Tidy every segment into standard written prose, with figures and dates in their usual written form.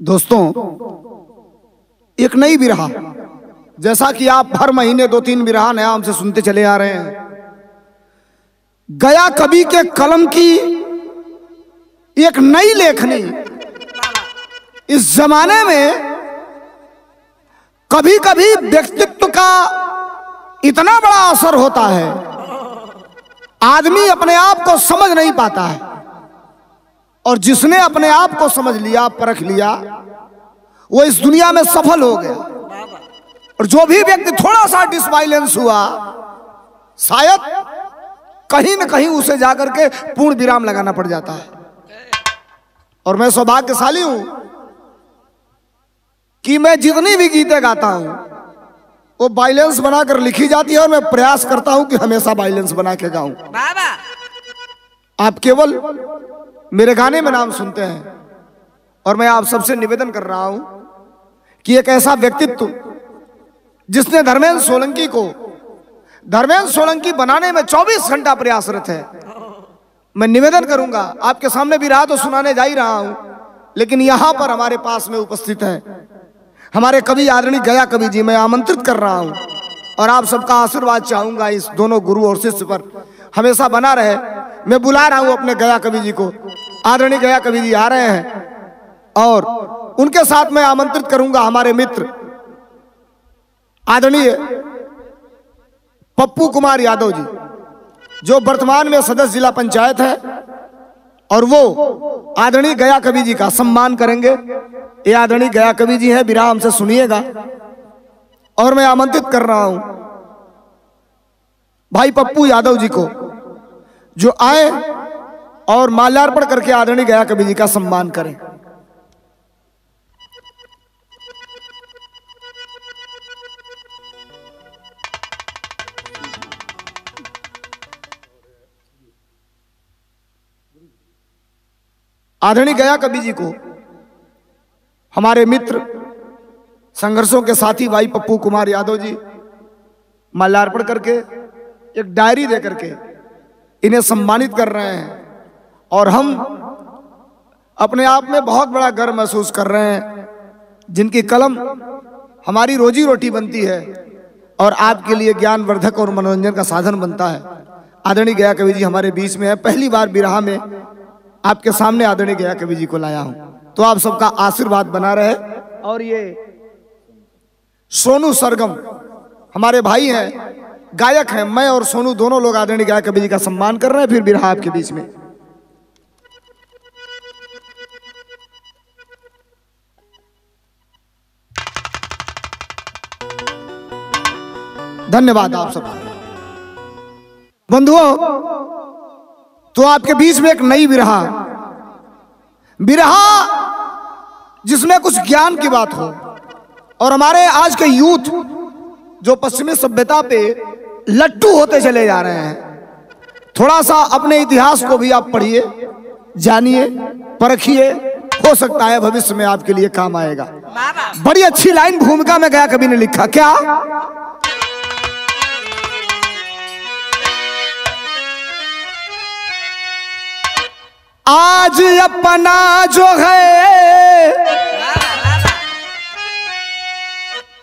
दोस्तों, एक नई बिरहा, जैसा कि आप हर महीने 2-3 बिरहा नया हमसे सुनते चले आ रहे हैं। गया कवि के कलम की एक नई लेखनी। इस जमाने में कभी कभी व्यक्तित्व का इतना बड़ा असर होता है, आदमी अपने आप को समझ नहीं पाता है, और जिसने अपने आप को समझ लिया, परख लिया, वो इस दुनिया में सफल हो गया। और जो भी व्यक्ति थोड़ा सा डिसबाइलेंस हुआ, शायद कहीं न कहीं उसे जाकर के पूर्ण विराम लगाना पड़ जाता है। और मैं सौभाग्यशाली हूं कि मैं जितनी भी गीतें गाता हूं वो बाइलेंस बनाकर लिखी जाती है, और मैं प्रयास करता हूं कि हमेशा बाइलेंस बना के गाऊं। आप केवल मेरे गाने में नाम सुनते हैं, और मैं आप सबसे निवेदन कर रहा हूं कि एक ऐसा व्यक्तित्व जिसने धर्मेंद्र सोलंकी बनाने में 24 घंटा प्रयासरत है। मैं निवेदन करूंगा, आपके सामने भी राह तो सुनाने जा ही रहा हूं, लेकिन यहां पर हमारे पास में उपस्थित हैं हमारे कवि आदरणीय गया कवि जी। मैं आमंत्रित कर रहा हूं और आप सबका आशीर्वाद चाहूंगा इस दोनों गुरु और शिष्य पर हमेशा बना रहे। मैं बुला रहा हूं अपने गया कवि जी को। आदरणीय गया कवि जी आ रहे हैं, और उनके साथ मैं आमंत्रित करूंगा हमारे मित्र आदरणीय पप्पू कुमार यादव जी, जो वर्तमान में सदस्य जिला पंचायत है, और वो आदरणीय गया कवि जी का सम्मान करेंगे। ये आदरणीय गया कवि जी हैं, विराम से सुनिएगा। और मैं आमंत्रित कर रहा हूं भाई पप्पू यादव जी को, जो आए और माल्यार्पण करके आदरणीय गया कवि जी का सम्मान करें। आदरणीय गया कवि जी को हमारे मित्र, संघर्षों के साथी भाई पप्पू कुमार यादव जी माल्यार्पण करके एक डायरी दे करके इन्हें सम्मानित कर रहे हैं। और हम अपने आप में बहुत बड़ा गर्व महसूस कर रहे हैं, जिनकी कलम हमारी रोजी रोटी बनती है और आपके लिए ज्ञानवर्धक और मनोरंजन का साधन बनता है। आदरणीय गया कवि जी हमारे बीच में है। पहली बार बिरहा में आपके सामने आदरणीय गया कवि जी को लाया हूं, तो आप सबका आशीर्वाद बना रहे। और ये सोनू सरगम हमारे भाई हैं, गायक हैं। मैं और सोनू दोनों लोग आदरणीय गया कवि जी का सम्मान कर रहे हैं। फिर बिरहा आपके बीच में। धन्यवाद आप सब बंधुओं। तो आपके बीच में एक नई बिरहा जिसमें कुछ ज्ञान की बात हो, और हमारे आज के यूथ जो पश्चिमी सभ्यता पे लट्टू होते चले जा रहे हैं, थोड़ा सा अपने इतिहास को भी आप पढ़िए, जानिए, परखिए, हो सकता है भविष्य में आपके लिए काम आएगा। बड़ी अच्छी लाइन भूमिका में गया कवि ने लिखा, क्या आज अपना जो है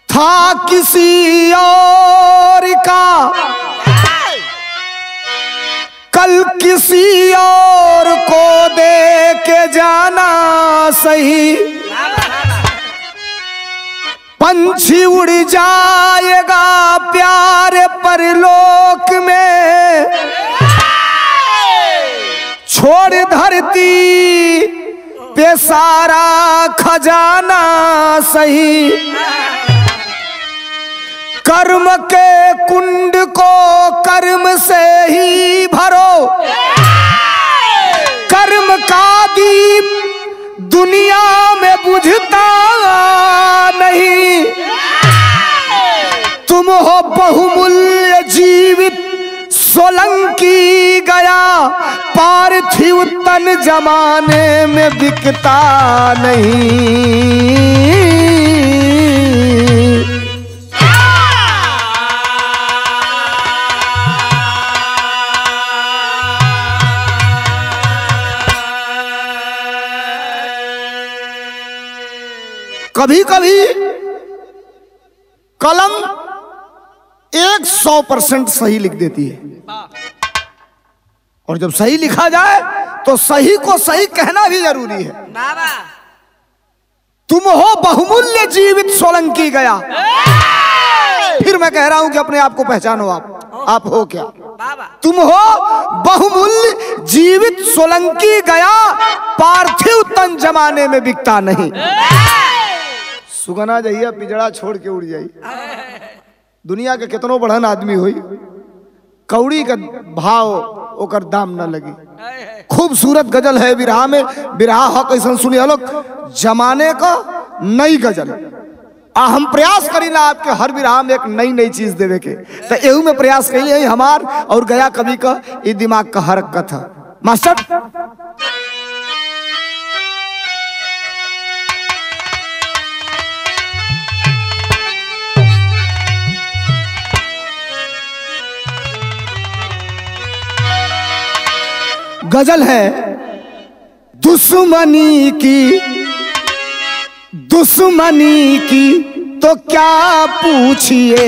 था किसी और का, कल किसी और को दे के जाना सही। पंछी उड़ जाएगा प्यारे परलोक में, छोड़ धरती पे सारा खजाना सही। कर्म के कुंड को कर्म से ही भरो, कर्म का दीप दुनिया में बुझता नहीं। तुम हो बहुमूल्य जीवित सोलंकी, गया पार्थिव तन जमाने में बिकता नहीं। कभी कभी कलम 100% सही लिख देती है, और जब सही लिखा जाए तो सही को सही कहना भी जरूरी है। तुम हो बहुमूल्य जीवित सोलंकी गया। फिर मैं कह रहा हूं कि अपने आप को पहचानो। आप हो क्या? तुम हो बहुमूल्य जीवित सोलंकी गया, पार्थिव तन जमाने में बिकता नहीं। सुगना जाइए पिजड़ा छोड़ के उड़ जाइए। दुनिया के कितनो बढ़न आदमी होई, कौड़ी का भाव ओकर दाम न लगी। खूबसूरत गजल है बिरहा में। बिरहा हो कैसन सुनी लोग, जमाने का नई गजल। हम प्रयास करीला आपके हर बिरहा में एक नई नई चीज देवे के, तो एहू में प्रयास करिए हमार और गया कवि का ये दिमाग का हरकत है। मास्टर गजल है, दुश्मनी की तो क्या पूछिए,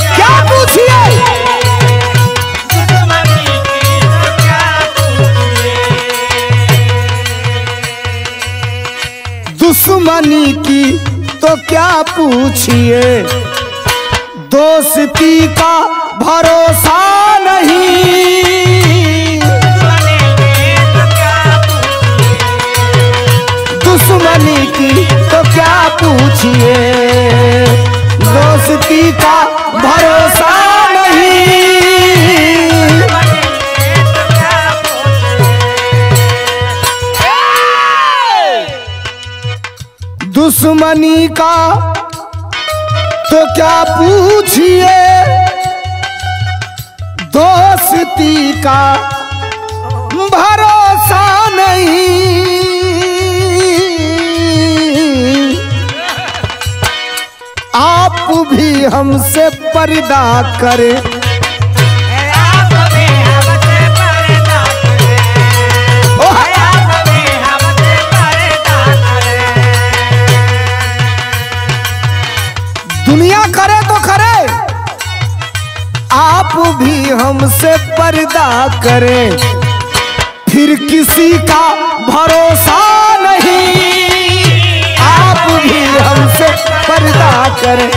क्या पूछिए, दुश्मनी की तो क्या पूछिए, दोस्ती का भरोसा नहीं, दुश्मनी की तो क्या पूछिए, दोस्ती का भरोसा नहीं, दुश्मनी का तो क्या पूछिए, दोस्ती का भरोसा नहीं, आप भी हमसे पर्दा करें, आप भी हमसे पर्दा करें, आप भी हमसे पर्दा करें, दुनिया करे तो करे, आप भी हमसे पर्दा करें, फिर किसी का भरोसा नहीं, आप भी हमसे पर्दा करें,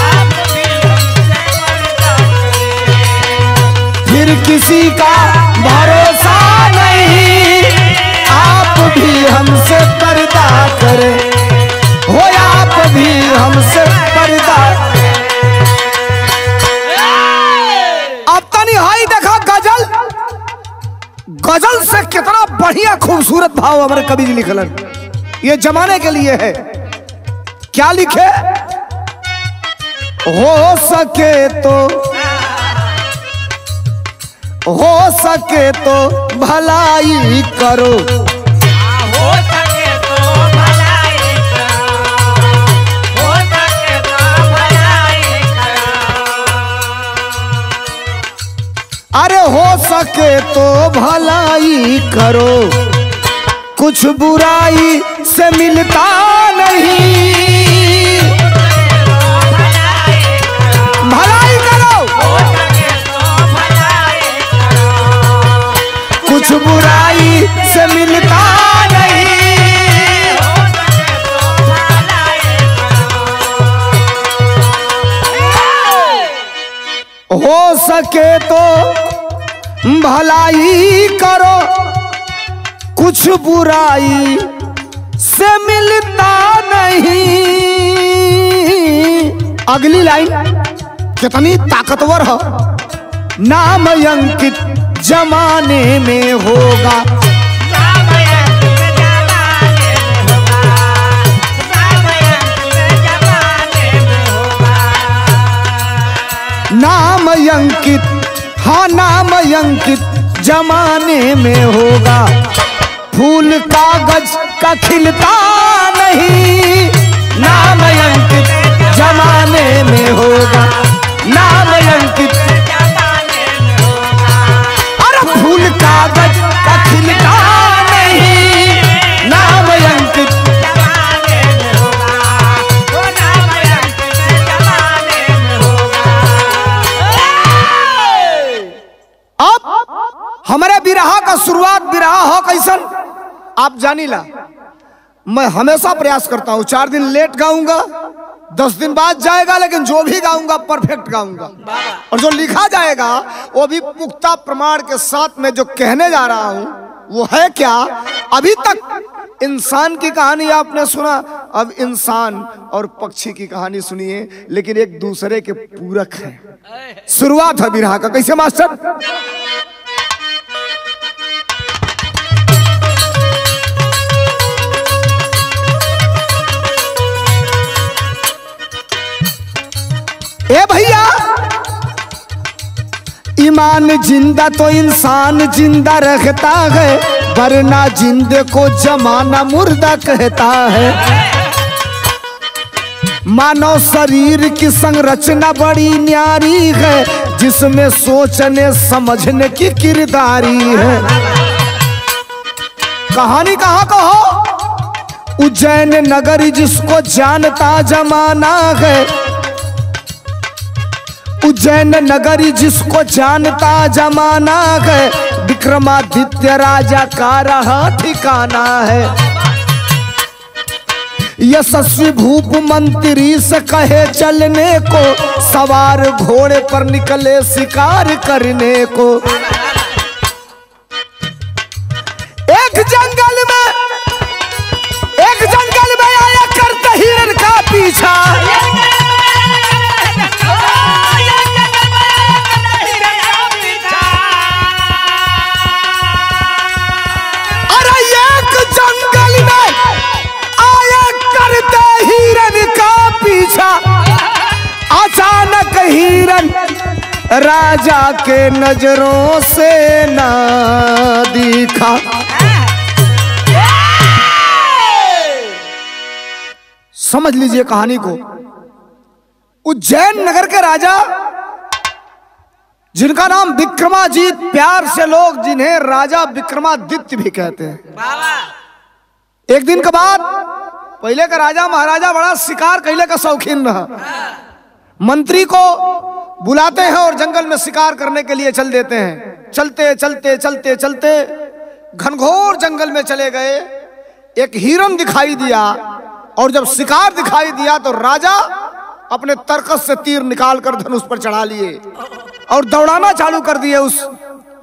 आप भी हमसे पर्दा करें, फिर किसी का भरोसा नहीं, आप भी हमसे पर्दा करें, हो आप भी हमसे पर्दा। अब तनी हाई देखा गजल, गजल से कितना बढ़िया खूबसूरत भाव हमारे कवि जी लिखलन। ये जमाने के लिए है। क्या लिखे? हो सके तो भलाई करो, हो सके तो भलाई करो, हो सके तो भलाई करो, अरे हो सके तो भलाई करो, कुछ बुराई से मिलता नहीं, भलाई करो, हो सके तो भलाई करो, कुछ बुराई से मिलता नहीं, हो सके तो भलाई करो, हो सके तो भलाई करो, कुछ बुराई से मिलता नहीं। अगली लाइन कितनी ताकतवर है। नाम अंकित जमाने में होगा, नाम अंकित, हाँ नाम अंकित जमाने में होगा, फूल कागज का खिलता नहीं, नाम अंकित जमाने में होगा, नाम अंकित, अरे फूल कागज का खिलता नहीं, शुरुआत बिरहा हो कैसन आप जानी ला। मैं हमेशा प्रयास करता हूं 4 दिन लेट गाऊंगा, 10 दिन बाद जाएगा, लेकिन जो भी गाऊंगा परफेक्ट गाऊंगा। और जो लिखा जाएगा वो भी पुख्ता प्रमाण के साथ में जो कहने जा रहा हूं वो है क्या। अभी तक इंसान की कहानी आपने सुना, अब इंसान और पक्षी की कहानी सुनिए, लेकिन एक दूसरे के पूरक है। शुरुआत है बिरहा का, कैसे मास्टर? ए भैया, ईमान जिंदा तो इंसान जिंदा रखता है, वरना जिंदे को जमाना मुर्दा कहता है। मानव शरीर की संरचना बड़ी न्यारी है, जिसमें सोचने समझने की किरदारी है। कहानी कहाँ का हो? उज्जैन नगरी जिसको जानता जमाना है, उज्जैन नगरी जिसको जानता जमाना है, विक्रमादित्य राजा का रहा ठिकाना है। यशस्वी भूप मंत्री से कहे चलने को, सवार घोड़े पर निकले शिकार करने को। एक जंगल में आया करते हिरण का पीछा, अचानक हिरन राजा के नजरों से ना दिखा। समझ लीजिए कहानी को। उज्जैन नगर के राजा जिनका नाम विक्रमाजीत, प्यार से लोग जिन्हें राजा विक्रमादित्य भी कहते हैं। एक दिन के बाद पहले का राजा महाराजा बड़ा शिकार कैले का शौकीन रहा। मंत्री को बुलाते हैं और जंगल में शिकार करने के लिए चल देते हैं। चलते चलते चलते चलते घनघोर जंगल में चले गए। एक हिरन दिखाई दिया और जब शिकार दिखाई दिया तो राजा अपने तरकस से तीर निकालकर धनुष पर चढ़ा लिए और दौड़ाना चालू कर दिए, उस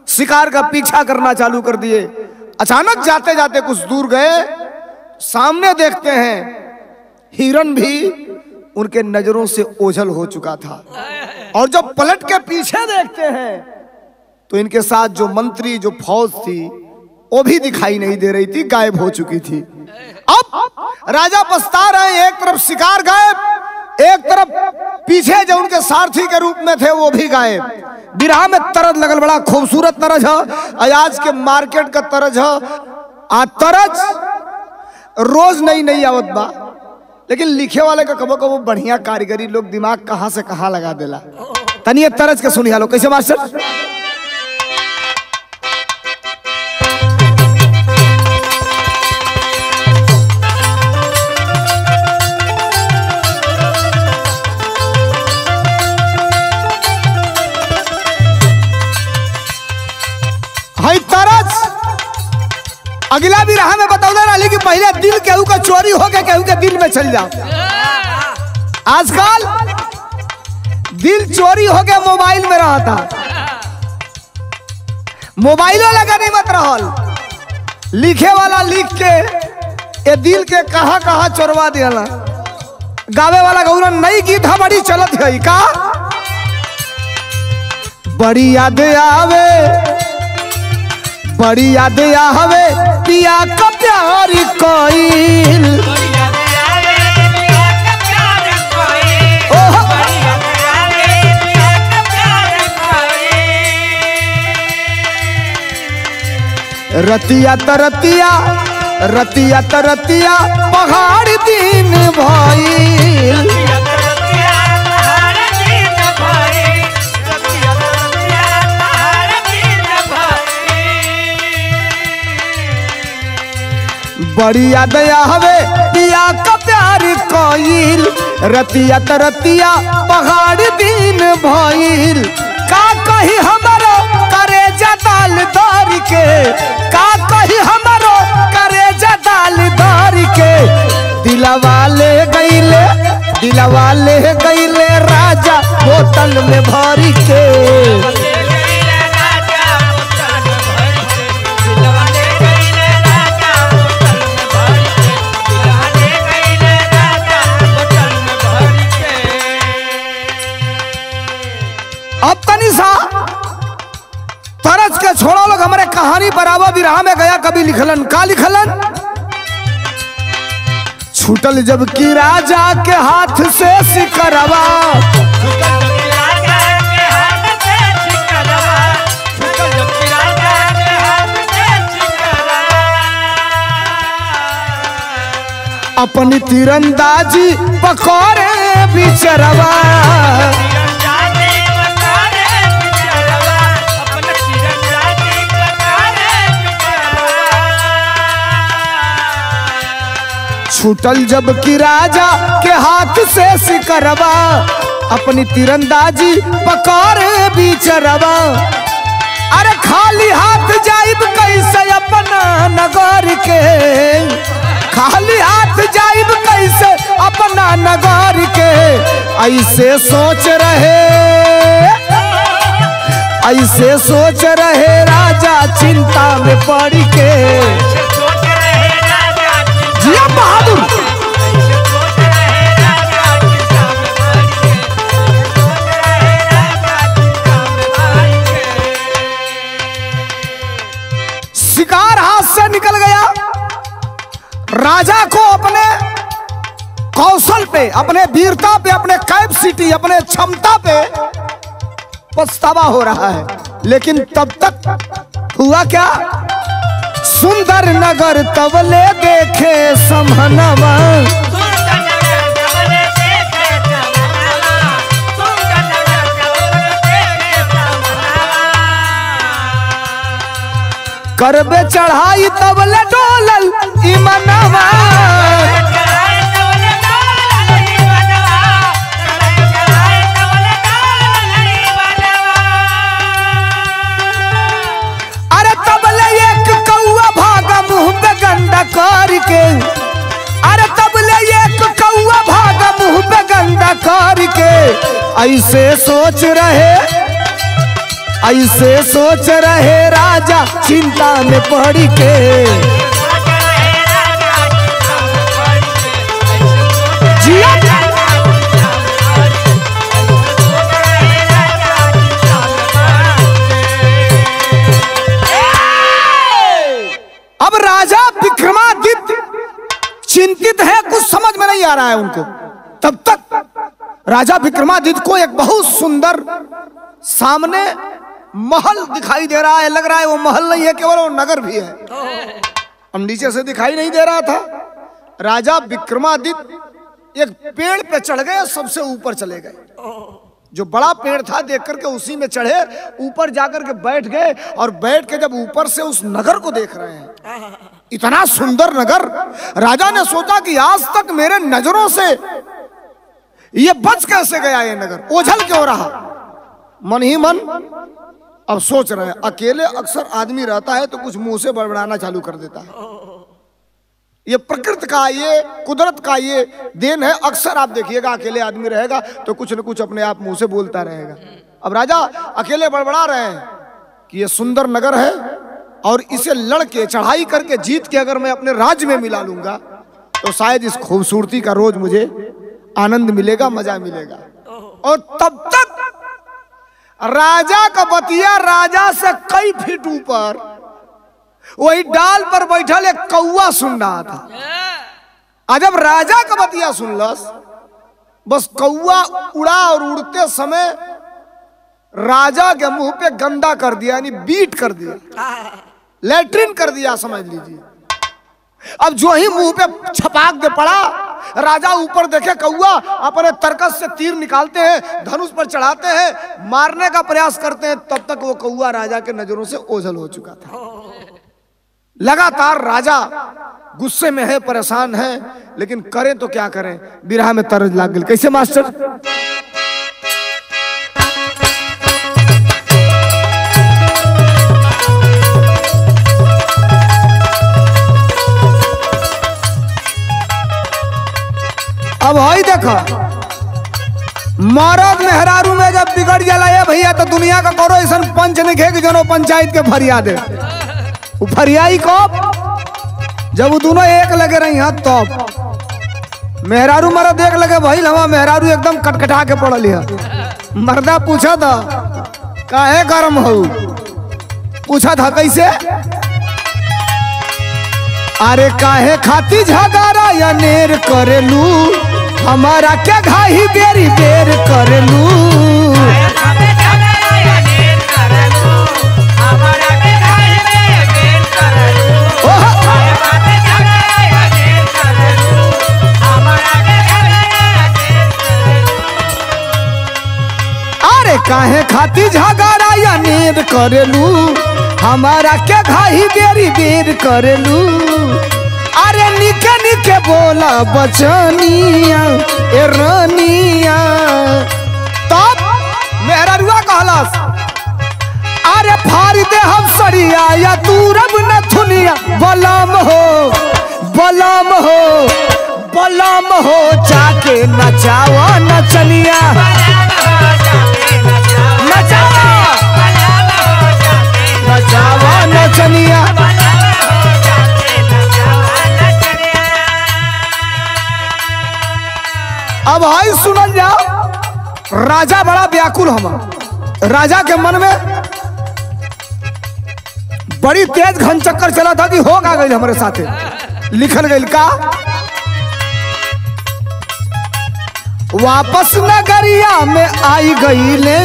शिकार का पीछा करना चालू कर दिए। अचानक जाते जाते कुछ दूर गए, सामने देखते हैं हिरन भी उनके नजरों से ओझल हो चुका था। और जब पलट के पीछे देखते हैं तो इनके साथ जो मंत्री, जो फौज थी, वो भी दिखाई नहीं दे रही थी, गायब हो चुकी थी। अब राजा पछता रहे, एक तरफ शिकार गायब, एक तरफ पीछे जो उनके सारथी के रूप में थे वो भी गायब। बिरहा में तरज लगल, बड़ा खूबसूरत तरज है, आज के मार्केट का तरज है। आ तरज रोज नई नई आवत बा, लेकिन लिखे वाले का कबो कबो बढ़िया कारीगरी, लोग दिमाग कहां से कहां लगा देला। तनिए तरज के सुनिया लो कैसे मास्टर। हाय तरज अगला भी रहा में बतौले रही कि पहले दिल केहू का चोरी हो के केहू के दिल में चल जाओ। आजकल दिल चोरी हो के मोबाइल में रहा था, मोबाइलों लगा नहीं मत रहल। लिखे वाला लिख के ये दिल के कहां कहां चोरवा दिया। गावे वाला गौरन नई गीत बड़ी चलत है का। बड़ी याद आवे, बड़ी याद आवे पिया का प्यार कोइल। रतिया तरतिया, रतिया तरतिया पहाड़ दिन भइल। बड़ी याद आवे पिया का प्यार कोइल। रतिया तरतिया पहाड़ दिन भइल। का कही हमारा करे दाल दारी के, का कही हमारो करे दाल दारी के। दिलवा ले गईले राजा बोतल में भरी के। अब तनी सा तरस के छोड़ो लोग, हमारे कहानी बराबर विरहा में गया कभी लिखलन का लिखलन। छूटल जब की राजा के हाथ से सिकरवा, अपनी तीरंदाजी पकड़े बिचरवा। छूटल जब की राजा के हाथ से सिकरवा, अपनी तीरंदाजी पकड़े बिचरवा। अरे खाली हाथ जाइब कैसे अपना नगर के, खाली हाथ जाइब कैसे अपना नगर के। ऐसे सोच रहे राजा चिंता में पड़ के। जिया बहादुर शिकार हाथ से निकल गया। राजा को अपने कौशल पे, अपने वीरता पे, अपने कैपेसिटी, अपने क्षमता पे पछतावा हो रहा है। लेकिन तब तक हुआ क्या, सुंदर नगर तवले देखे समहनवा। करबे चढ़ाई तवले डोलल ईमनवा। अरे तबले एक कौआ भागा मुंह पे गंदा करके, अरे तबले एक कौआ भागा मुंह पे गंदा करके। ऐसे सोच रहे राजा चिंता में पड़ के। जिया अब राजा विक्रमादित्य चिंतित है, कुछ समझ में नहीं आ रहा है उनको। तब तक राजा विक्रमादित्य को एक बहुत सुंदर सामने महल दिखाई दे रहा है। लग रहा है वो महल नहीं है, केवल वो नगर भी है। हम नीचे से दिखाई नहीं दे रहा था। राजा विक्रमादित्य एक पेड़ पे चढ़ गए, सबसे ऊपर चले गए। जो बड़ा पेड़ था देख करके उसी में चढ़े, ऊपर जाकर के बैठ गए। और बैठ के जब ऊपर से उस नगर को देख रहे हैं, इतना सुंदर नगर, राजा ने सोचा कि आज तक मेरे नजरों से ये बच कैसे गया, ये नगर ओझल क्यों रहा। मन ही मन अब सोच रहे हैं, अकेले अक्सर आदमी रहता है तो कुछ मुंह से बड़बड़ाना चालू कर देता है। ये प्रकृति का, ये कुदरत का ये देन है। अक्सर आप देखिएगा अकेले आदमी रहेगा तो कुछ न कुछ अपने आप मुंह से बोलता रहेगा। अब राजा अकेले बड़बड़ा रहे हैं कि ये सुंदर नगर है और इसे लड़के चढ़ाई करके जीत के अगर मैं अपने राज्य में मिला लूंगा तो शायद इस खूबसूरती का रोज मुझे आनंद मिलेगा, मजा मिलेगा। और तब तक राजा का बतिया राजा से कई फीट ऊपर वही डाल पर बैठल एक कौआ सुन रहा था। जब राजा का बतिया सुनलस, बस कौआ उड़ा और उड़ते समय राजा के मुंह पे गंदा कर दिया, यानी बीट कर दिया, लैट्रिन कर दिया समझ लीजिए। अब जो ही मुंह पे छपाक दे पड़ा, राजा ऊपर देखे कौआ अपने तरकस से तीर निकालते हैं, धनुष पर चढ़ाते हैं, मारने का प्रयास करते हैं। तब तक वो कौआ राजा के नजरों से ओझल हो चुका था। लगातार राजा गुस्से में है, परेशान है, लेकिन करें तो क्या करें, बिरहा में तरज लाग गई। कैसे मास्टर? अब हई देखो मरद मेहरारू में जब बिगड़ जाला ये भैया तो दुनिया का करो ऐसा पंच नहीं खे कि जनो पंचायत के फरियाद है। वो फरियाई कब जब वो दोनों एक लगे रही हैं तब मेहरारू मरद एक लगे भाई हवा मेहरारू एकदम कटकटा के पड़ल है। मर्दा पूछा था काहे गरम हो, पूछा था कैसे, अरे काहे खाती झगारा या नेर करेलू, हमारा क्या घाही बेरी बेर करेलू। अरे काहे खाती झगारा या नेर करेलू, हमारा क्या घाही बेरी बेर करेलू। अरे निके निके बोला बचनिया ए रानिया, तब मेहरारुआ कहलस अरे फाड़ी दे हम सरिया या तू रब न थुनिया। बलम हो बलम हो बलम हो जाके नचावा नचनिया, नचावा नचावा नचनिया। अब हाई सुनल जाओ, राजा बड़ा व्याकुल हमा, राजा के मन में बड़ी तेज घन चक्कर चला था कि हो का गई हमारे साथे। लिखल गई का वापस नगरिया में आई गईले,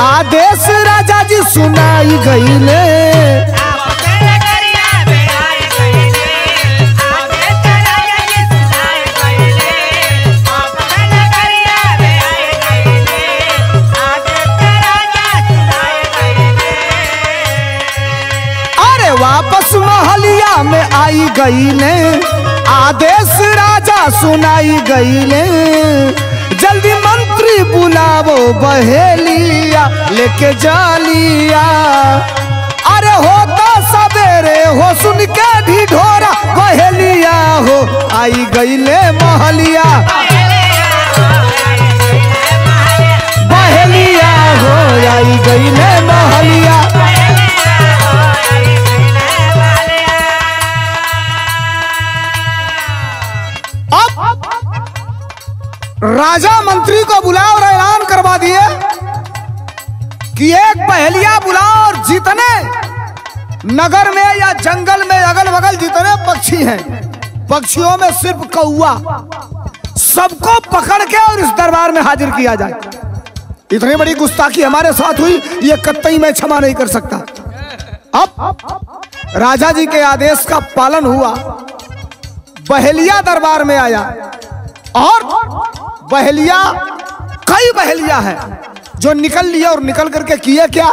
आदेश राजा जी सुनाई गईले। वापस महलिया में आई गईले, आदेश राजा सुनाई गईले। जल्दी मंत्री बुलावो बहेलिया लेके जालिया। अरे हो तो सवेरे हो सुन के ढिढोरा बहेलिया हो आई गईले महलिया। बहेलिया हो आई गईले महलिया। राजा मंत्री को बुलाओ और ऐलान करवा दिए कि एक पहेलिया बुलाओ और जितने नगर में या जंगल में अगल बगल जितने पक्षी हैं, पक्षियों में सिर्फ कौआ, सबको पकड़ के और इस दरबार में हाजिर किया जाए। इतनी बड़ी गुस्ताखी हमारे साथ हुई ये कतई मैं क्षमा नहीं कर सकता। अब राजा जी के आदेश का पालन हुआ, बहेलिया दरबार में आया और बहेलिया कई बहेलिया है जो निकल लिया और निकल करके किए क्या,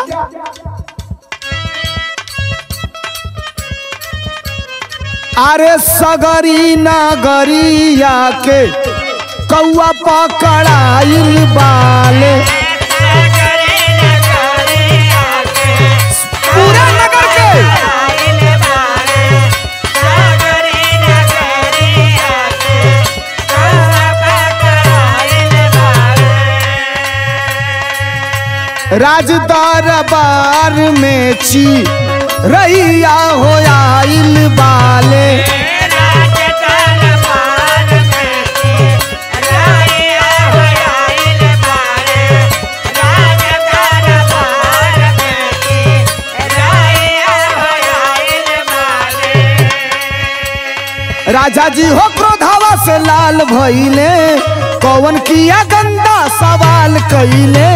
अरे सगरी नगरिया के कौआ पकड़ाइल बाले। पूरे नगर के राज दरबार में ची रैया हो आइल बाले। राजा जी हो क्रोधावा से लाल भइले, कौन किया गंदा सवाल कइले।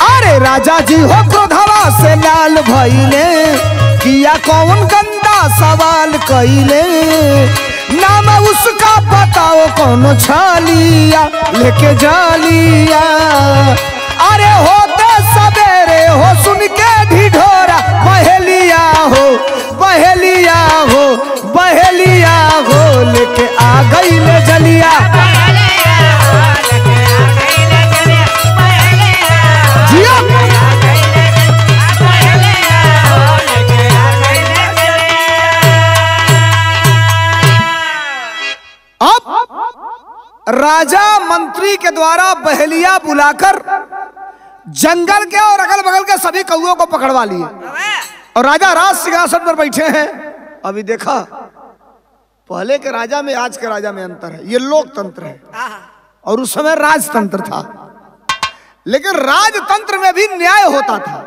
अरे राजा जी हो क्रोधावा से लाल भइले, किया कौन गंदा सवाल कइले। नाम उसका बताओ कौन छालिया लेके जालिया। अरे होते सवेरे हो सुन के ढिढोरा बहेलिया हो बहेलिया हो बहेलिया हो लेके आ गई ले जलिया। राजा मंत्री के द्वारा बहेलिया बुलाकर जंगल के और अगल बगल के सभी कौओं को पकड़वा लिए और राजा राज सिंहासन पर बैठे हैं। अभी देखा, पहले के राजा में आज के राजा में अंतर है। ये लोकतंत्र है और उस समय राजतंत्र था, लेकिन राजतंत्र में भी न्याय होता था।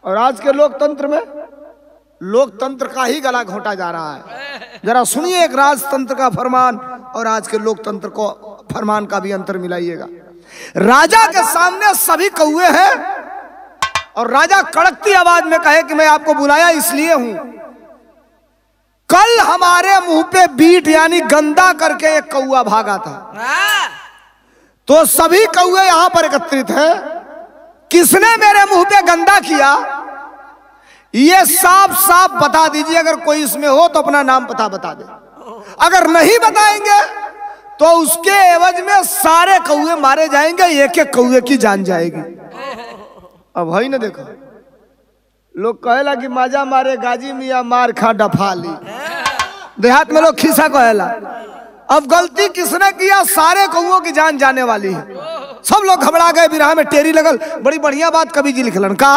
और आज के लोकतंत्र में लोकतंत्र का ही गला घोंटा जा रहा है। जरा सुनिए एक राजतंत्र का फरमान और आज के लोकतंत्र को फरमान का भी अंतर मिलाइएगा। राजा के सामने सभी कौए हैं और राजा कड़कती आवाज में कहे कि मैं आपको बुलाया इसलिए हूं, कल हमारे मुंह पे बीट यानी गंदा करके एक कौआ भागा था, तो सभी कौए यहां पर एकत्रित हैं। किसने मेरे मुंह पे गंदा किया ये साफ साफ बता दीजिए। अगर कोई इसमें हो तो अपना नाम पता बता दे। अगर नहीं बताएंगे तो उसके एवज में सारे कौए मारे जाएंगे, एक एक कौए की जान जाएगी। अब है ना, देखो लोग कहेला कि माजा मारे गाजी मिया मार खा डफाली, देहात में लोग खिस्सा कहेला। अब गलती किसने किया, सारे कौओं की जान जाने वाली है। सब लोग घबरा गए, बिरहा में टेरी लगल। बड़ी बढ़िया बात कवि जी लिखलन का,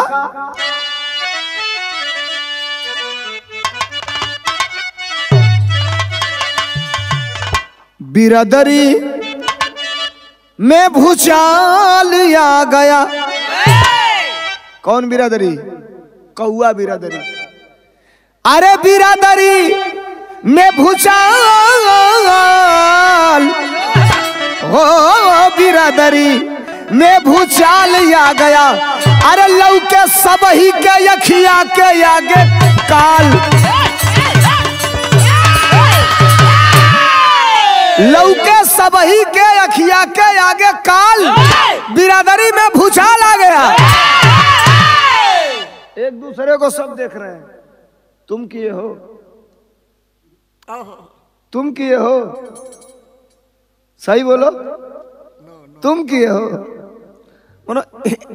बिरादरी में भूचाल आ गया। कौन बिरादरी? कौआ बिरादरी। अरे बिरादरी में भूचाल, हो बिरादरी में भूचाल आ गया। अरे लौके सब ही के यखिया के आगे काल, लौके सब ही के अखिया के आगे काल, बिरादरी में भूचाल आ गया। एक दूसरे को सब देख रहे हैं। तुम किए हो, तुम किए हो, सही बोलो, तुम किए हो।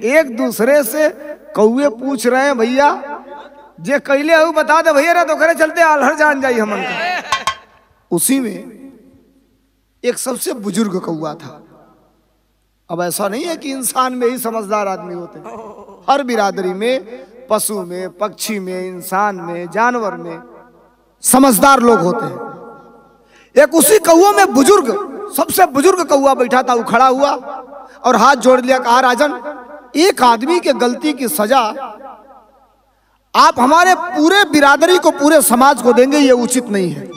एक दूसरे से कौए पूछ रहे हैं, भैया जे कैले हो बता दे भैया, तो करे चलते आल्हर जान जाई हमन का। उसी में एक सबसे बुजुर्ग कौआ था। अब ऐसा नहीं है कि इंसान में ही समझदार आदमी होते हैं। हर बिरादरी में, पशु में, पक्षी में, इंसान में, जानवर में समझदार लोग होते हैं। एक उसी कौओं में बुजुर्ग, सबसे बुजुर्ग कौआ बैठा था। वो खड़ा हुआ और हाथ जोड़ लिया, कहा राजन, एक आदमी के गलती की सजा आप हमारे पूरे बिरादरी को, पूरे समाज को देंगे, ये उचित नहीं है।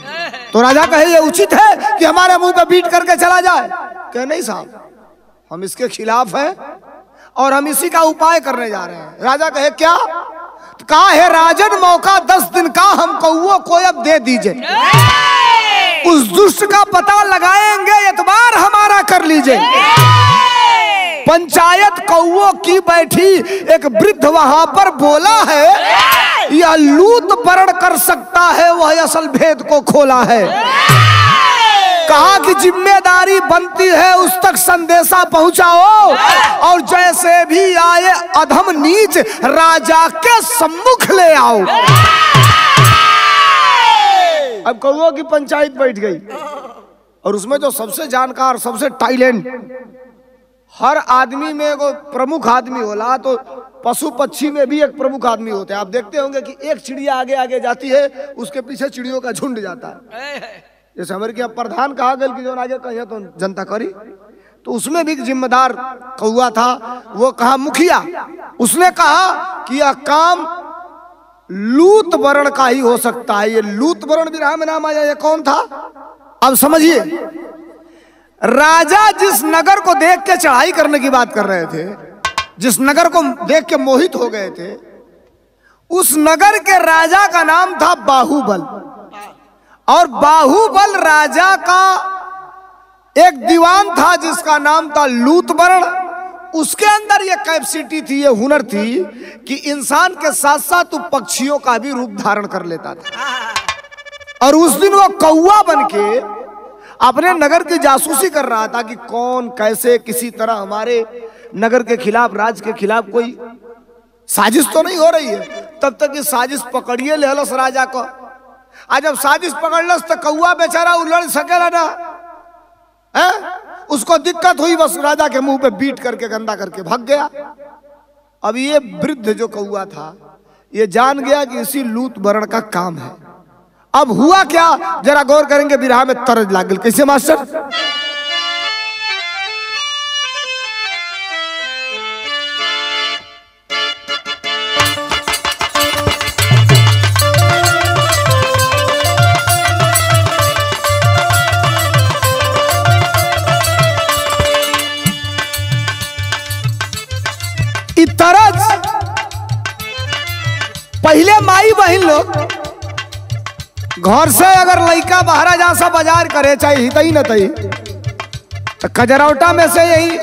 तो राजा कहे ये उचित है कि हमारे मुंह पे बीट करके चला जाए? कहे नहीं साहब, हम इसके खिलाफ हैं और हम इसी का उपाय करने जा रहे हैं। राजा कहे क्या? तो कहा है राजन, मौका 10 दिन का हम कौओं को अब दे दीजिए, उस दुष्ट का पता लगाएंगे, एतबार हमारा कर लीजिए। पंचायत कौओं की बैठी, एक वृद्ध वहां पर बोला है, यह लूट बरण कर सकता है, वह असल भेद को खोला है। कहा कि जिम्मेदारी बनती है उस तक संदेशा पहुंचाओ, और जैसे भी आए अधम नीच राजा के सम्मुख ले आओ। अब कौओं की पंचायत बैठ गई और उसमें जो सबसे जानकार, सबसे टैलेंट, हर आदमी में एगो प्रमुख आदमी होला, तो पशु पक्षी में भी एक प्रमुख आदमी होता है। आप देखते होंगे कि एक चिड़िया आगे आगे जाती है, उसके पीछे चिड़ियों का झुंड जाता है। जैसे हमारे क्या प्रधान कहा गया कि जो आगे कहिए तो जनता करी, तो उसमें भी जिम्मेदार कौआ था। वो कहा मुखिया, उसने कहा कि यह काम लूत वर्ण का ही हो सकता है। ये लूत वर्ण बिरहा में नाम आया, ये कौन था? अब समझिए, राजा जिस नगर को देख के चढ़ाई करने की बात कर रहे थे, जिस नगर को देख के मोहित हो गए थे, उस नगर के राजा का नाम था बाहुबल। और बाहुबल राजा का एक दीवान था जिसका नाम था लूतवर्ण। उसके अंदर ये कैपेसिटी थी, ये हुनर थी कि इंसान के साथ साथ वो पक्षियों का भी रूप धारण कर लेता था। और उस दिन वो कौआ बन के अपने नगर की जासूसी कर रहा था कि कौन कैसे किसी तरह हमारे नगर के खिलाफ, राज्य के खिलाफ कोई साजिश तो नहीं हो रही है। तब तक ये साजिश पकड़िए लेहलस राजा को। आज जब साजिश पकड़लस तो कौआ बेचारा लड़ सकेला ना, है? उसको दिक्कत हुई, बस राजा के मुंह पे बीट करके गंदा करके भाग गया। अब ये वृद्ध जो कौआ था ये जान गया कि इसी लूत वर्ण का काम है। अब हुआ क्या, जरा गौर करेंगे, बिरहा में तरज लाग गई। कैसे मास्टर? तरज पहले माई बहन लोग घर से अगर लड़का बाहर जा सा बाजार करे, चाहे हितई न तई, तो कजरौटा में से यही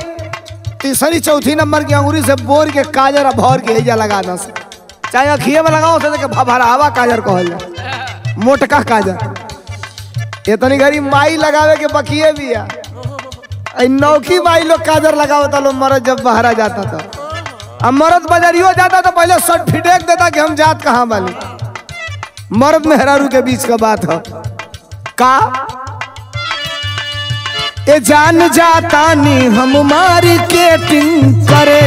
तीसरी चौथी नंबर की अंगूरी से बोर के काजर भर के एजा लगा दस, चाहे अखिए में लगाओ से भभरावा काजर कहल जाए, मोटका काजर। इतनी घड़ी माई लगावे के बकिए भी है। नौकी माई लोग काजर लगावता लोग मरद जब बाहर जाता था। अब मर्द बाजारियो जाता तो पहले शर्ट फिटेक देता कि हम जात कहाँ वाले। मर्द मेहरारू के बीच का बात है का ए जान जाता नी हम मार्केटिंग करे,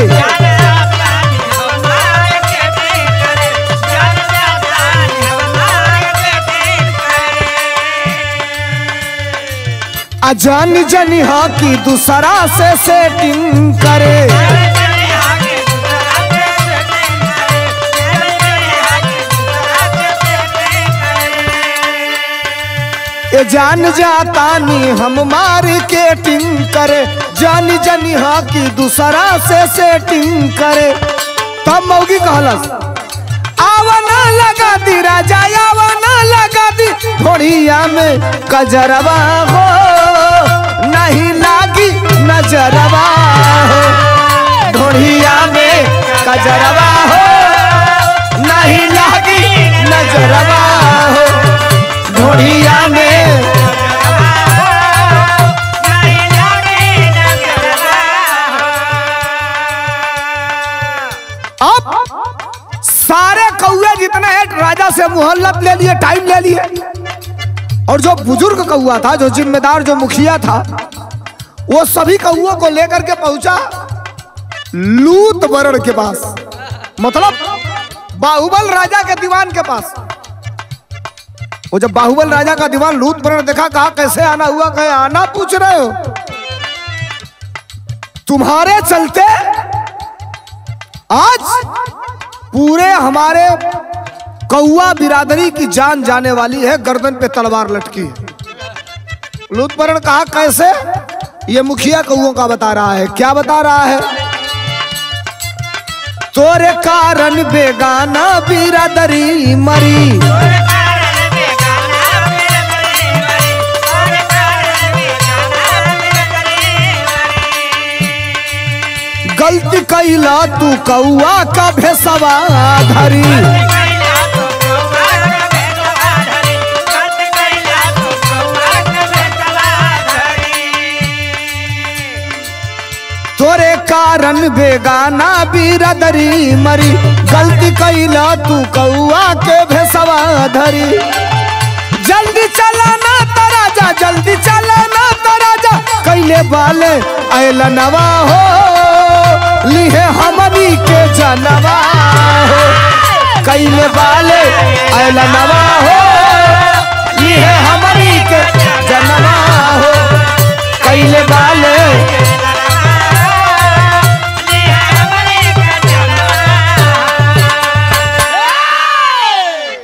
जान जनी हा की दूसरा से सेटिंग करे। ए जान जाता नी हम मार्केटिंग करे, जान जनी हा की दूसरा से सेटिंग करे। तब मौगी कहलस आवना लगा दी राजा, आवना लगा दी घोड़िया में कजरवा हो, नहीं लागी नजरवा हो, घोड़िया में कजरवा हो, नहीं लागी नजरवा हो, घोड़िया में। अब सारे कौए जितने हैं राजा से मोहल्लत ले लिए, टाइम ले लिए, और जो बुजुर्ग कौआ था, जो जिम्मेदार, जो मुखिया था, वो सभी कौओं को लेकर के पहुंचा लूत वर्ण के पास, मतलब बाहुबल राजा के दीवान के पास। वो जब बाहुबल राजा का दीवान लूत वर्ण देखा, कहा कैसे आना हुआ? कहे आना पूछ रहे हो? तुम्हारे चलते आज पूरे हमारे कौआ बिरादरी की जान जाने वाली है, गर्दन पे तलवार लटकी है। लूत वर्ण कहा कैसे? ये मुखिया कौओं का बता रहा है। क्या बता रहा है? तोरे कारण बेगाना बिरादरी मरी, गलती कैला तू कौआ का भेसवा धरी, तोरे कारण बेगाना बिरादरी मरी, गलती कैला तू कौआ के भेसवा धरी। जल्दी चलाना तो राजा, जल्दी चलाना तो राजा, कैले बाले आयला नवा हो, लिहे हमनी के जनवा हो, कैले बाले आयला नवा हो, लिहे हमनी के जनवा हो, कैले बाले।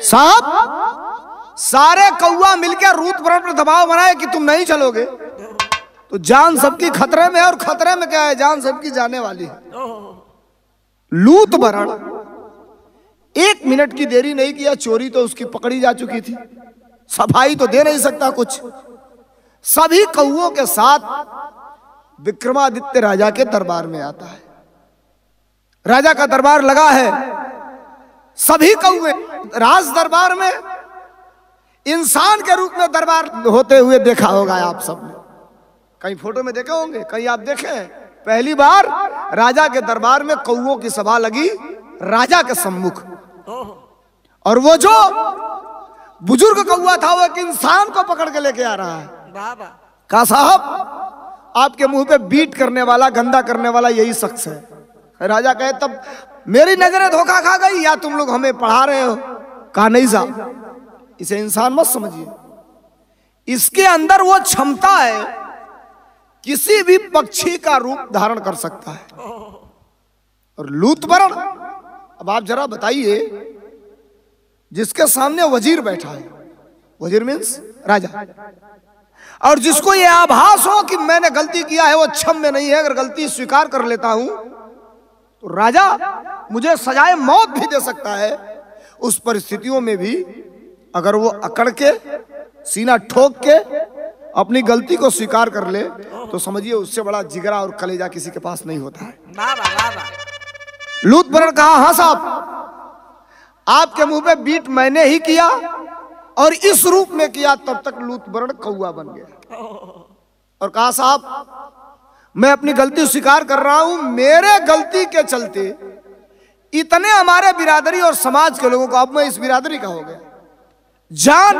साहब सारे कौआ मिलकर रूत वर्ण पर दबाव बनाए कि तुम नहीं चलोगे तो जान सबकी खतरे में है, और खतरे में क्या है? जान सबकी जाने वाली है। लूत वर्ण 1 मिनट की देरी नहीं किया, चोरी तो उसकी पकड़ी जा चुकी थी, सफाई तो दे नहीं सकता कुछ। सभी कौओं के साथ विक्रमादित्य राजा के दरबार में आता है। राजा का दरबार लगा है, सभी कौए राज दरबार में इंसान के रूप में दरबार होते हुए देखा होगा आप सबने, कहीं फोटो में देखे होंगे, कहीं आप देखे। पहली बार राजा के दरबार में कौओं की सभा लगी राजा के सम्मुख, और वो जो बुजुर्ग कौआ था वो एक इंसान को पकड़ के लेके आ रहा है। कहा साहब आपके मुंह पे बीट करने वाला, गंदा करने वाला यही शख्स है। राजा कहे तब मेरी नजरें धोखा खा गई या तुम लोग हमें पढ़ा रहे हो? कहा नहीं साहब, इसे इंसान मत समझिए, इसके अंदर वो क्षमता है किसी भी पक्षी का रूप धारण कर सकता है। और लूतबरण, अब आप जरा बताइए, जिसके सामने वजीर बैठा है, वजीर मीन्स राजा, और जिसको ये आभास हो कि मैंने गलती किया है, वो क्षम्य नहीं है, अगर गलती स्वीकार कर लेता हूं तो राजा मुझे सजाए मौत भी दे सकता है। उस परिस्थितियों में भी अगर वो अकड़ के, सीना ठोक के अपनी गलती को स्वीकार कर ले तो समझिए उससे बड़ा जिगरा और कलेजा किसी के पास नहीं होता है। लूतबरण कहा हाँ साहब, आपके मुंह पे बीट मैंने ही किया और इस रूप में किया, तब तक लूतबरण कौआ बन गया। और कहा साहब मैं अपनी गलती स्वीकार कर रहा हूं, मेरे गलती के चलते इतने हमारे बिरादरी और समाज के लोगों को, अब मैं इस बिरादरी का हो गया, जान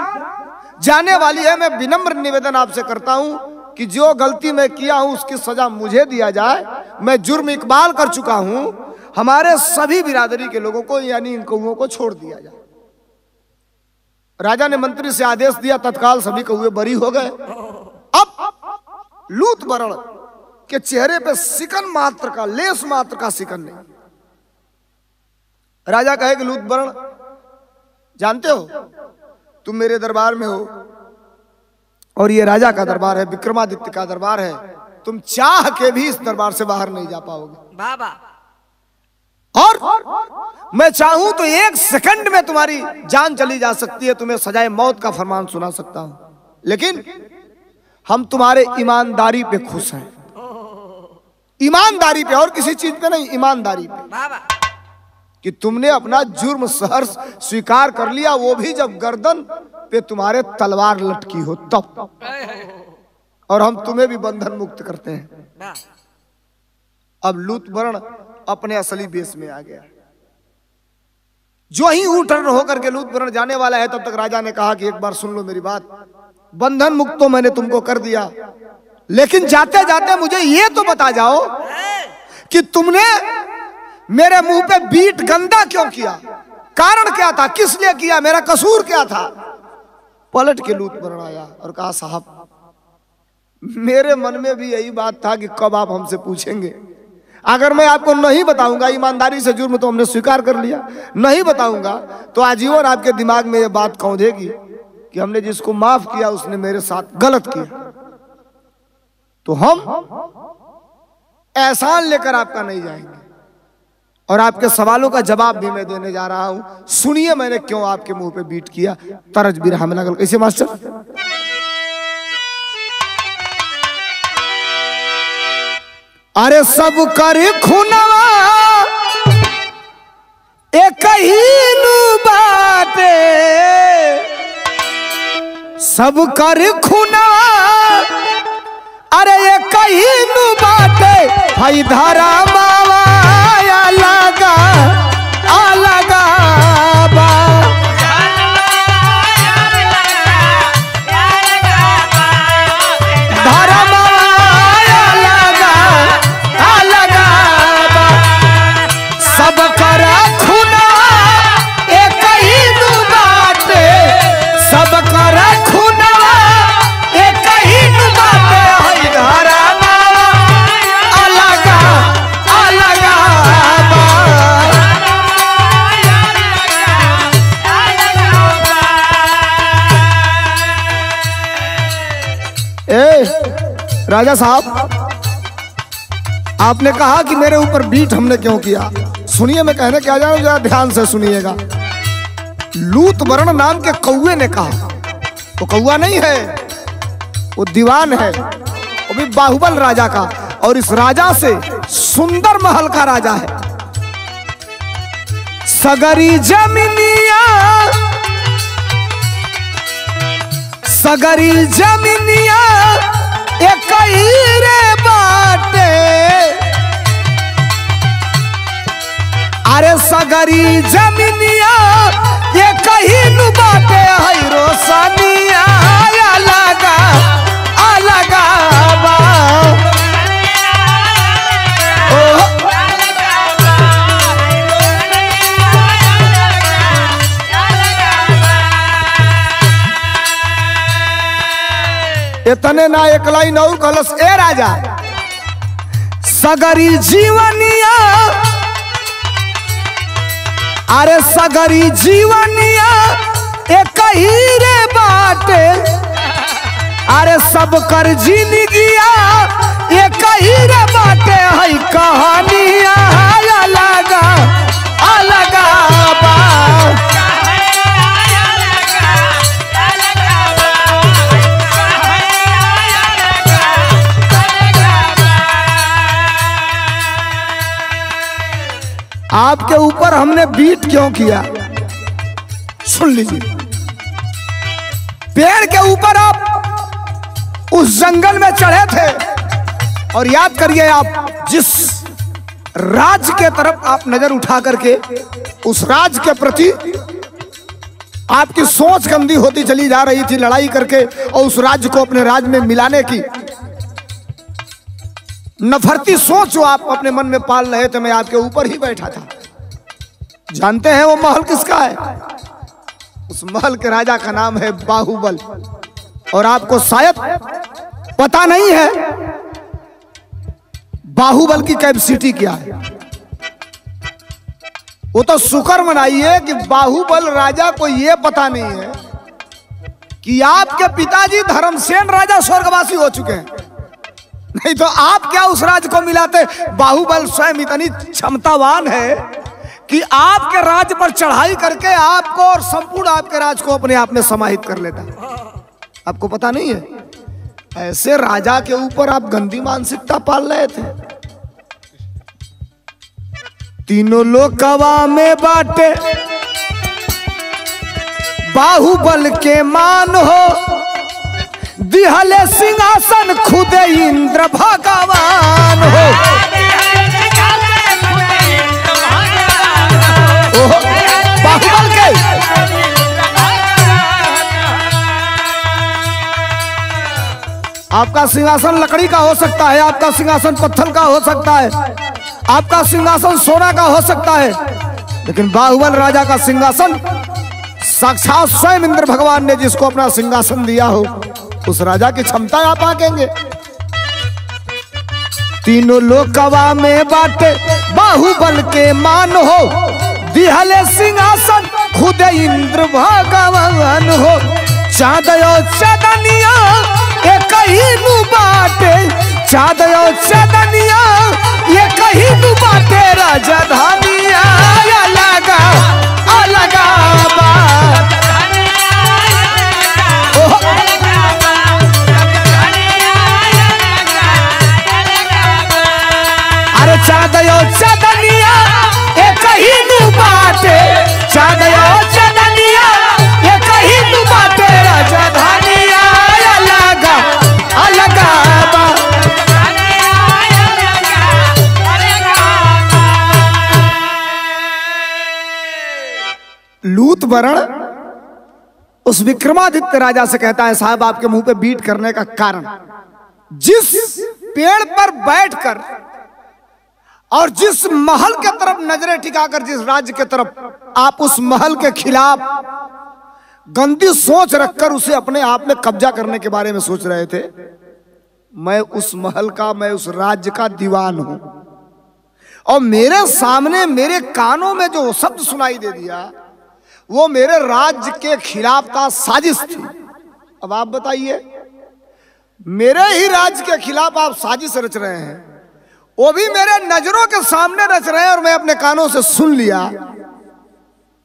जाने वाली है। मैं विनम्र निवेदन आपसे करता हूं कि जो गलती मैं किया हूं उसकी सजा मुझे दिया जाए। मैं जुर्म इकबाल कर चुका हूं, हमारे सभी बिरादरी के लोगों को यानी इन कौओं को छोड़ दिया जाए। राजा ने मंत्री से आदेश दिया, तत्काल सभी कौए बरी हो गए। अब लूतबरण के चेहरे पे सिकन मात्र का, लेस मात्र का सिकन नहीं। राजा कहे कि लूतबरण जानते हो तुम मेरे दरबार में हो और ये राजा का दरबार है, विक्रमादित्य का दरबार है, तुम चाह के भी इस दरबार से बाहर नहीं जा पाओगे बाबा। और मैं चाहूं तो 1 सेकंड में तुम्हारी जान चली जा सकती है, तुम्हें सजाए मौत का फरमान सुना सकता हूं, लेकिन हम तुम्हारे ईमानदारी पे खुश हैं। ईमानदारी पे, और किसी चीज पे नहीं, ईमानदारी पे बाबा। कि तुमने अपना जुर्म सहर्ष स्वीकार कर लिया, वो भी जब गर्दन पे तुम्हारे तलवार लटकी हो तब, और हम तुम्हें भी बंधन मुक्त करते हैं। अब लूतबरण अपने असली बेस में आ गया। जो ही U टर्न होकर के लूतबरण जाने वाला है, तब तक राजा ने कहा कि एक बार सुन लो मेरी बात, बंधन मुक्त तो मैंने तुमको कर दिया, लेकिन जाते जाते मुझे ये तो बता जाओ कि तुमने मेरे मुंह पे बीट गंदा क्यों किया, कारण क्या था, किस लिए किया, मेरा कसूर क्या था? पलट के लूतबरण आया और कहा साहब मेरे मन में भी यही बात था कि कब आप हमसे पूछेंगे। अगर मैं आपको नहीं बताऊंगा, ईमानदारी से जुर्म तो हमने स्वीकार कर लिया, नहीं बताऊंगा तो आजीवन आपके दिमाग में यह बात कौंधेगी कि हमने जिसको माफ किया उसने मेरे साथ गलत किया। तो हम एहसान लेकर आपका नहीं जाएंगे, और आपके सवालों का जवाब भी मैं देने जा रहा हूं। सुनिए मैंने क्यों आपके मुंह पे बीट किया। तरज बिरहा में लगल कैसे मास्टर? अरे सब कर खुनवा एक ही नु बाटे, सब कर खुनवा अरे एक ही नु बाटे, भाई धारा मावा लगा अलगा बा। राजा साहब आपने कहा कि मेरे ऊपर बीट हमने क्यों किया, सुनिए मैं कहने क्या जा रहा हूं, जरा ध्यान से सुनिएगा। लूतबरण नाम के कौए ने कहा, वो कौआ नहीं है, वो दीवान है, वो भी बाहुबल राजा का, और इस राजा से सुंदर महल का राजा है। सगरी जमीनिया सगरी जमीनिया एक ही रे बाटे, अरे सगरी जमीनिया एक ही नु बाटे, है रोशनिया अलगा अलगा बा। इतने ना एक लाइन और कलश ए राजा सगरी जीवनिया अरे सगरी जीवनिया एक ही रे बाटे अरे सब कर जिंदगिया एक ही रे बाटे है कहानिया अलग अलग बा आपके ऊपर हमने बीट क्यों किया सुन लीजिए। पेड़ के ऊपर आप उस जंगल में चढ़े थे और याद करिए आप जिस राज के तरफ आप नजर उठा करके उस राज के प्रति आपकी सोच गंदी होती चली जा रही थी लड़ाई करके और उस राज्य को अपने राज में मिलाने की नफरती सोच जो आप अपने मन में पाल रहे थे। मैं आपके ऊपर ही बैठा था। जानते हैं वो महल किसका है? उस महल के राजा का नाम है बाहुबल। और आपको शायद पता नहीं है बाहुबल की कैपेसिटी क्या है। वो तो शुक्र मनाइए कि बाहुबल राजा को यह पता नहीं है कि आपके पिताजी धर्मसेन राजा स्वर्गवासी हो चुके हैं, नहीं तो आप क्या उस राज को मिलाते। बाहुबल स्वयं इतनी क्षमतावान है कि आपके राज पर चढ़ाई करके आपको और संपूर्ण आपके राज को अपने आप में समाहित कर लेता। आपको पता नहीं है? ऐसे राजा के ऊपर आप गंदी मानसिकता पाल रहे थे। तीनों लोकवा में बाटे बाहुबल के मान हो, दिहले सिंहासन खुदे इंद्र भगवान हो। बाहुबल के आपका सिंहासन लकड़ी का हो सकता है, आपका सिंहासन पत्थर का हो सकता है, आपका सिंहासन सोना का हो सकता है, लेकिन बाहुबल राजा का सिंहासन साक्षात स्वयं इंद्र भगवान ने जिसको अपना सिंहासन दिया हो उस राजा की क्षमता आप आकेंगे। तीनों लोकवा में बाटे बाहुबल के मान हो, दिहले सिंहासन खुद इंद्र भगवान हो। चाँदयो चदनिया एक ही नु बाटे, चाँदयो चदनिया एक ही नु बाटे, राजधानिया अलग अलग बा। अरे चाँदयो चदनिया एक ही नु बाटे, चाँदयो चदनिया एक ही नु बाटे, राजधानिया अलग अलग बा। लूत वरण उस विक्रमादित्य राजा से कहता है, साहब आपके मुंह पे बीट करने का कारण, जिस पेड़ पर बैठकर और जिस महल के तरफ नजरें टिकाकर जिस राज्य के तरफ आप उस महल के खिलाफ गंदी सोच रखकर उसे अपने आप में कब्जा करने के बारे में सोच रहे थे, मैं उस महल का, मैं उस राज्य का दीवान हूं। और मेरे सामने मेरे कानों में जो शब्द सुनाई दे दिया वो मेरे राज्य के खिलाफ था, साजिश थी। अब आप बताइए, मेरे ही राज्य के खिलाफ आप साजिश रच रहे हैं, वो भी मेरे नजरों के सामने रच रहे हैं और मैं अपने कानों से सुन लिया,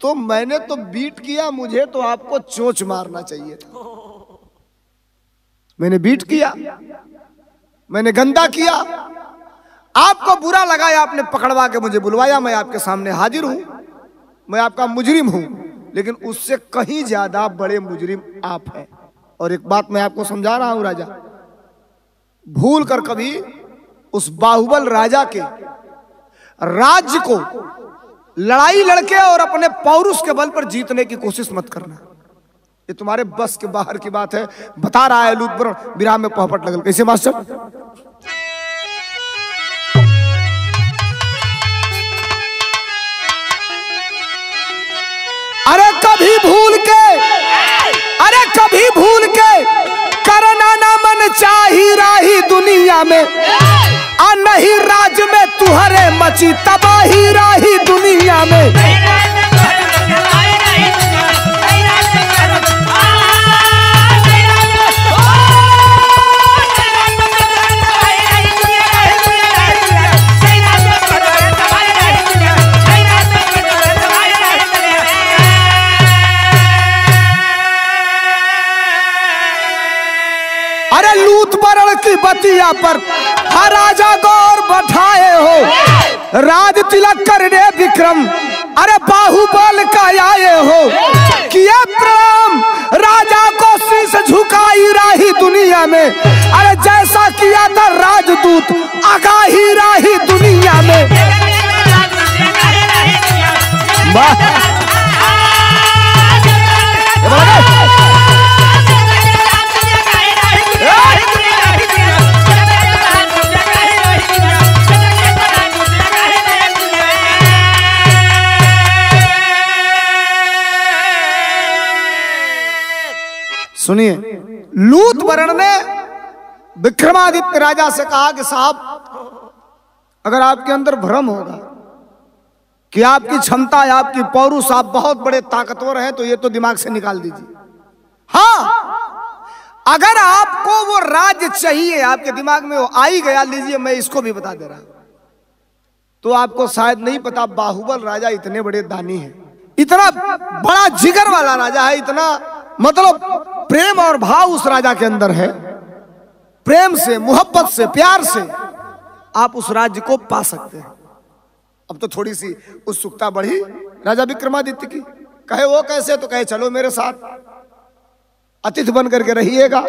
तो मैंने तो बीट किया, मुझे तो आपको चोंच मारना चाहिए था। मैंने बीट किया, मैंने गंदा किया, आपको बुरा लगा, आपने पकड़वा के मुझे बुलवाया, मैं आपके सामने हाजिर हूं, मैं आपका मुजरिम हूं, लेकिन उससे कहीं ज्यादा बड़े मुजरिम आप हैं। और एक बात मैं आपको समझा रहा हूं राजा, भूल कर कभी उस बाहुबल राजा के राज्य को लड़ाई लड़के और अपने पौरुष के बल पर जीतने की कोशिश मत करना, ये तुम्हारे बस के बाहर की बात है। बता रहा है लूत विराम में पहपट लगल। कैसे मास्टर? अरे कभी भूल के, अरे कभी भूल के करना ना मन दुनिया में, आ नहीं राज में तुहरे मची तबाही राही दुनिया में। अरे लूट बरण की बतिया पर हर राजा गौर बैठाए हो, राज तिलक करने विक्रम अरे बाहुबल का आए हो, किया प्रणाम राजा को शीश झुकाई राही दुनिया में, अरे जैसा किया था राजदूत आगाही राही दुनिया में। सुनिए, लूत वरण ने विक्रमादित्य राजा से कहा कि साहब अगर आपके अंदर भ्रम होगा कि आपकी क्षमता या आपकी पौरुष, आप बहुत बड़े ताकतवर हैं, तो ये तो दिमाग से निकाल दीजिए। हाँ, अगर आपको वो राज्य चाहिए, आपके दिमाग में वो आ ही गया, लीजिए मैं इसको भी बता दे रहा हूं, तो आपको शायद नहीं पता बाहुबल राजा इतने बड़े दानी हैं, इतना बड़ा जिगर वाला राजा है, इतना मतलब प्रेम और भाव उस राजा के अंदर है, प्रेम से, मोहब्बत से, प्यार से आप उस राज्य को पा सकते हैं। अब तो थोड़ी सी उत्सुकता बढ़ी राजा विक्रमादित्य की, कहे वो कैसे, तो कहे चलो मेरे साथ अतिथि बन करके रहिएगा।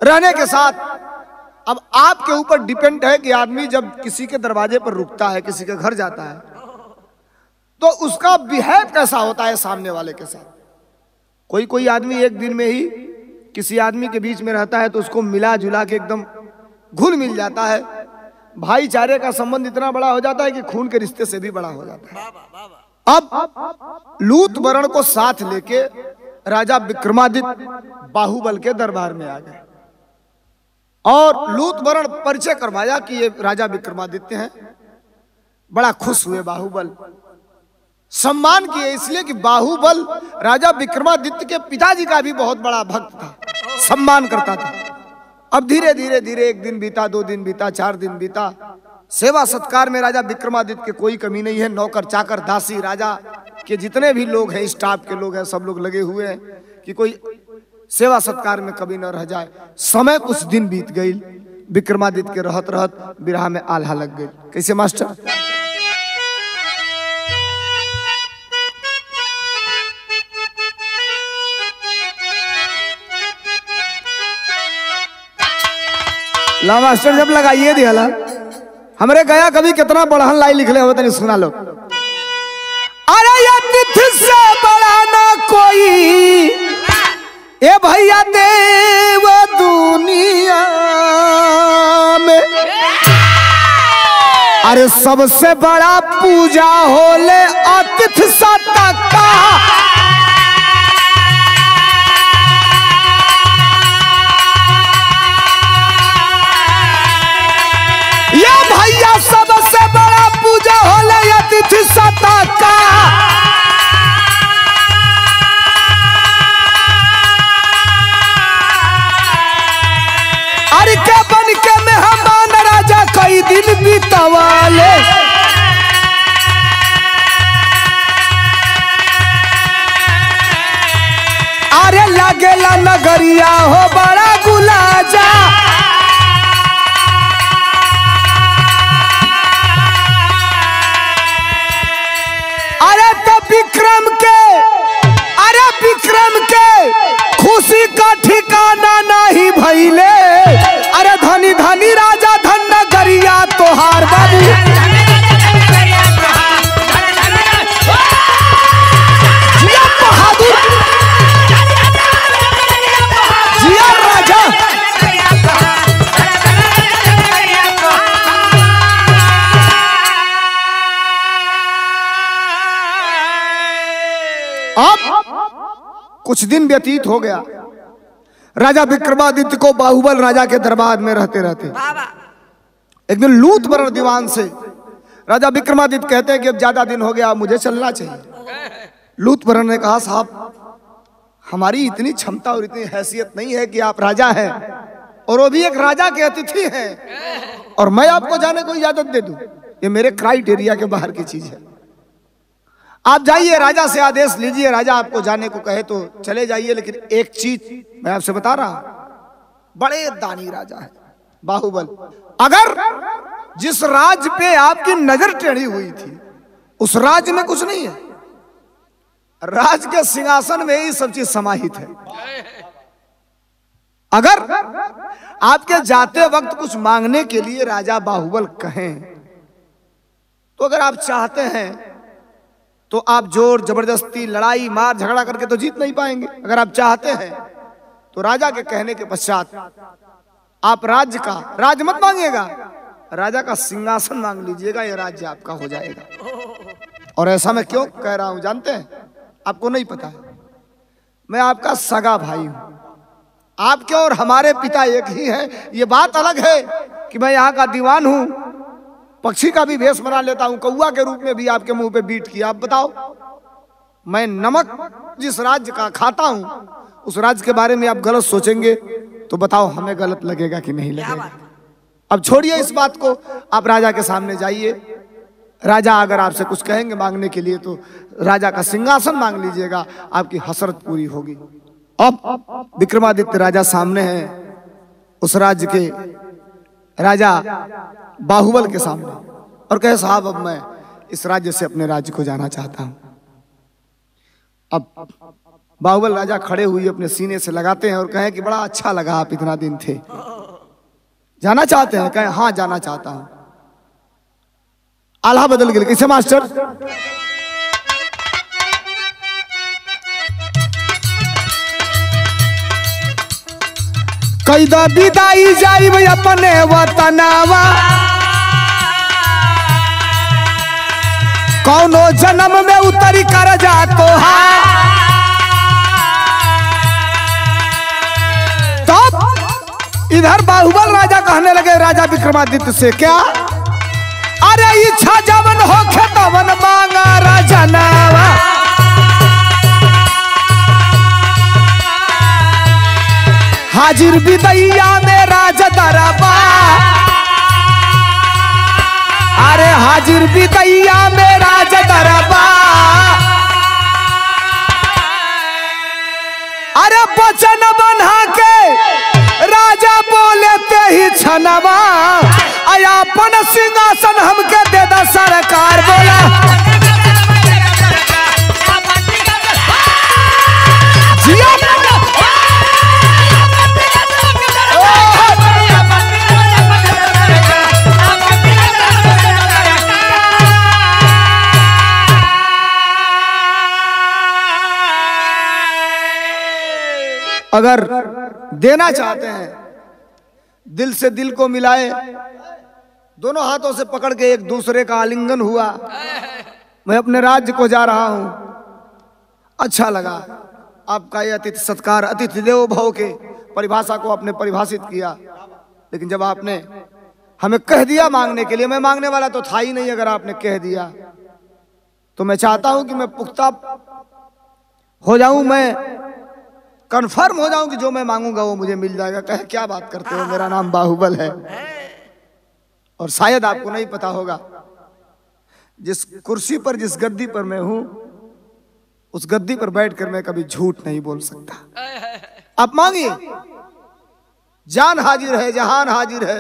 रहने के साथ अब आपके ऊपर डिपेंड है कि आदमी जब किसी के दरवाजे पर रुकता है, किसी के घर जाता है, तो उसका बिहेव कैसा होता है सामने वाले के साथ। कोई कोई आदमी एक दिन में ही किसी आदमी के बीच में रहता है तो उसको मिला जुला के एकदम घुल मिल जाता है, भाईचारे का संबंध इतना बड़ा हो जाता है कि खून के रिश्ते से भी बड़ा हो जाता है। अब लूत वरण को साथ लेके राजा विक्रमादित्य बाहुबल के दरबार में आ गए और लूत वरण परिचय करवाया कि ये राजा विक्रमादित्य हैं। बड़ा खुश हुए बाहुबल, सम्मान किए, इसलिए कि बाहुबल राजा विक्रमादित्य के पिताजी का भी बहुत बड़ा भक्त था, सम्मान करता था। अब धीरे धीरे धीरे एक दिन बीता, 2 दिन बीता, 4 दिन बीता, सेवा सत्कार में राजा विक्रमादित्य के कोई कमी नहीं है। नौकर चाकर दासी राजा के जितने भी लोग हैं, स्टाफ के लोग हैं, सब लोग लगे हुए हैं कि कोई सेवा सत्कार में कभी न रह जाए। समय कुछ दिन बीत गई, विक्रमादित्य के रहत रहत बिरहा में आल्हा लग गई। कैसे मास्टर? ला मास्टर जब लगाइए दिया हमरे गया कभी कितना बढ़हन लाई लिखले हो तनी सुना लो। अरे ये तिथि से बड़ा ना कोई ए भैया देव दुनिया में, अरे सबसे बड़ा पूजा होले अतिथि सत्ता का। भैया सबसे बड़ा पूजा होले अतिथि सत्ता का। अरे के बन के मेहमान राजा कई दिन बीतवाले, अरे लागेला नगरिया हो बड़ा गुलाजा। विक्रम के खुशी का ठिकाना नहीं भइले, अरे धनी धनी राजा धन नगरिया तोहार बाबू। जिया बहादुर, जिया राजा। अब कुछ दिन व्यतीत हो गया, राजा विक्रमादित्य को बाहुबल राजा के दरबार में रहते रहते बाबा एक दिन लूत वरण दीवान से राजा विक्रमादित्य कहते हैं कि अब ज्यादा दिन हो गया, मुझे चलना चाहिए। लूत वरण ने कहा, साहब हमारी इतनी क्षमता और इतनी हैसियत नहीं है कि आप राजा हैं और वो भी एक राजा के अतिथि हैं और मैं आपको जाने को इजाजत दे दूं। ये मेरे क्राइटेरिया के बाहर की चीज है। आप जाइए, राजा से आदेश लीजिए, राजा आपको जाने को कहे तो चले जाइए, लेकिन एक चीज मैं आपसे बता रहा हूं, बड़े दानी राजा है बाहुबल। अगर जिस राज पे आपकी नजर टेढ़ी हुई थी उस राज में कुछ नहीं है, राज के सिंहासन में ही सब चीज समाहित है। अगर आपके जाते वक्त कुछ मांगने के लिए राजा बाहुबल कहें तो अगर आप चाहते हैं तो आप जोर जबरदस्ती लड़ाई मार झगड़ा करके तो जीत नहीं पाएंगे। अगर आप चाहते हैं तो राजा के कहने के पश्चात आप राज्य का राज मत मांगिएगा, राजा का सिंहासन मांग लीजिएगा, यह राज्य आपका हो जाएगा। और ऐसा मैं क्यों कह रहा हूं जानते हैं? आपको नहीं पता है, मैं आपका सगा भाई हूं। आपके और हमारे पिता एक ही हैं। ये बात अलग है कि मैं यहाँ का दीवान हूं, पक्षी का भी भेष बना लेता हूं, कौवा के रूप में भी आपके मुंह पे बीट किया। आप बताओ, मैं नमक जिस राज्य का खाता हूं उस राज्य के बारे में आप गलत सोचेंगे तो बताओ हमें गलत लगेगा कि नहीं लगेगा? अब छोड़िए इस बात को, आप राजा के सामने जाइए। राजा अगर आपसे कुछ कहेंगे मांगने के लिए तो राजा का सिंहासन मांग लीजिएगा, आपकी हसरत पूरी होगी। अब विक्रमादित्य राजा सामने हैं, उस राज्य के राजा बाहुबल के सामने, और कहे, साहब अब मैं इस राज्य से अपने राज्य को जाना चाहता हूं। अब बाहुबल राजा खड़े हुए अपने सीने से लगाते हैं और कहें कि बड़ा अच्छा लगा, आप इतना दिन थे, जाना चाहते हैं? कहें हाँ जाना चाहता हूं। आल्हा बदल गए, कैसे मास्टर? कैदा विदाई जाइब अपने वतनावा, कौनो जन्म में उतरी कर जा तो इधर बाहुबल राजा कहने लगे राजा विक्रमादित्य से, क्या? अरे इच्छा जवन हो तवन मांगा राजा नावा, हाजिर विदैया में राज दरबार, अरे हाजिर विदैया में राज दरबार, अरे वचन बना के राजा बोले ते ही छनवा, अपन सिंहासन हमके दे दा सरकार। बोला अगर देना चाहते हैं दिल से दिल को मिलाए, दोनों हाथों से पकड़ के एक दूसरे का आलिंगन हुआ। मैं अपने राज्य को जा रहा हूं, अच्छा लगा आपका ये अतिथि सत्कार, अतिथि देवो भव के परिभाषा को आपने परिभाषित किया, लेकिन जब आपने हमें कह दिया मांगने के लिए, मैं मांगने वाला तो था ही नहीं, अगर आपने कह दिया तो मैं चाहता हूं कि मैं पुख्ता हो जाऊं, मैं कंफर्म हो जाऊं कि जो मैं मांगूंगा वो मुझे मिल जाएगा। कहे क्या बात करते हो, मेरा नाम बाहुबल है। और शायद आपको नहीं पता होगा, जिस कुर्सी पर जिस गद्दी पर मैं हूं उस गद्दी पर बैठकर मैं कभी झूठ नहीं बोल सकता। आप मांगिए, जान हाजिर है, जहान हाजिर है,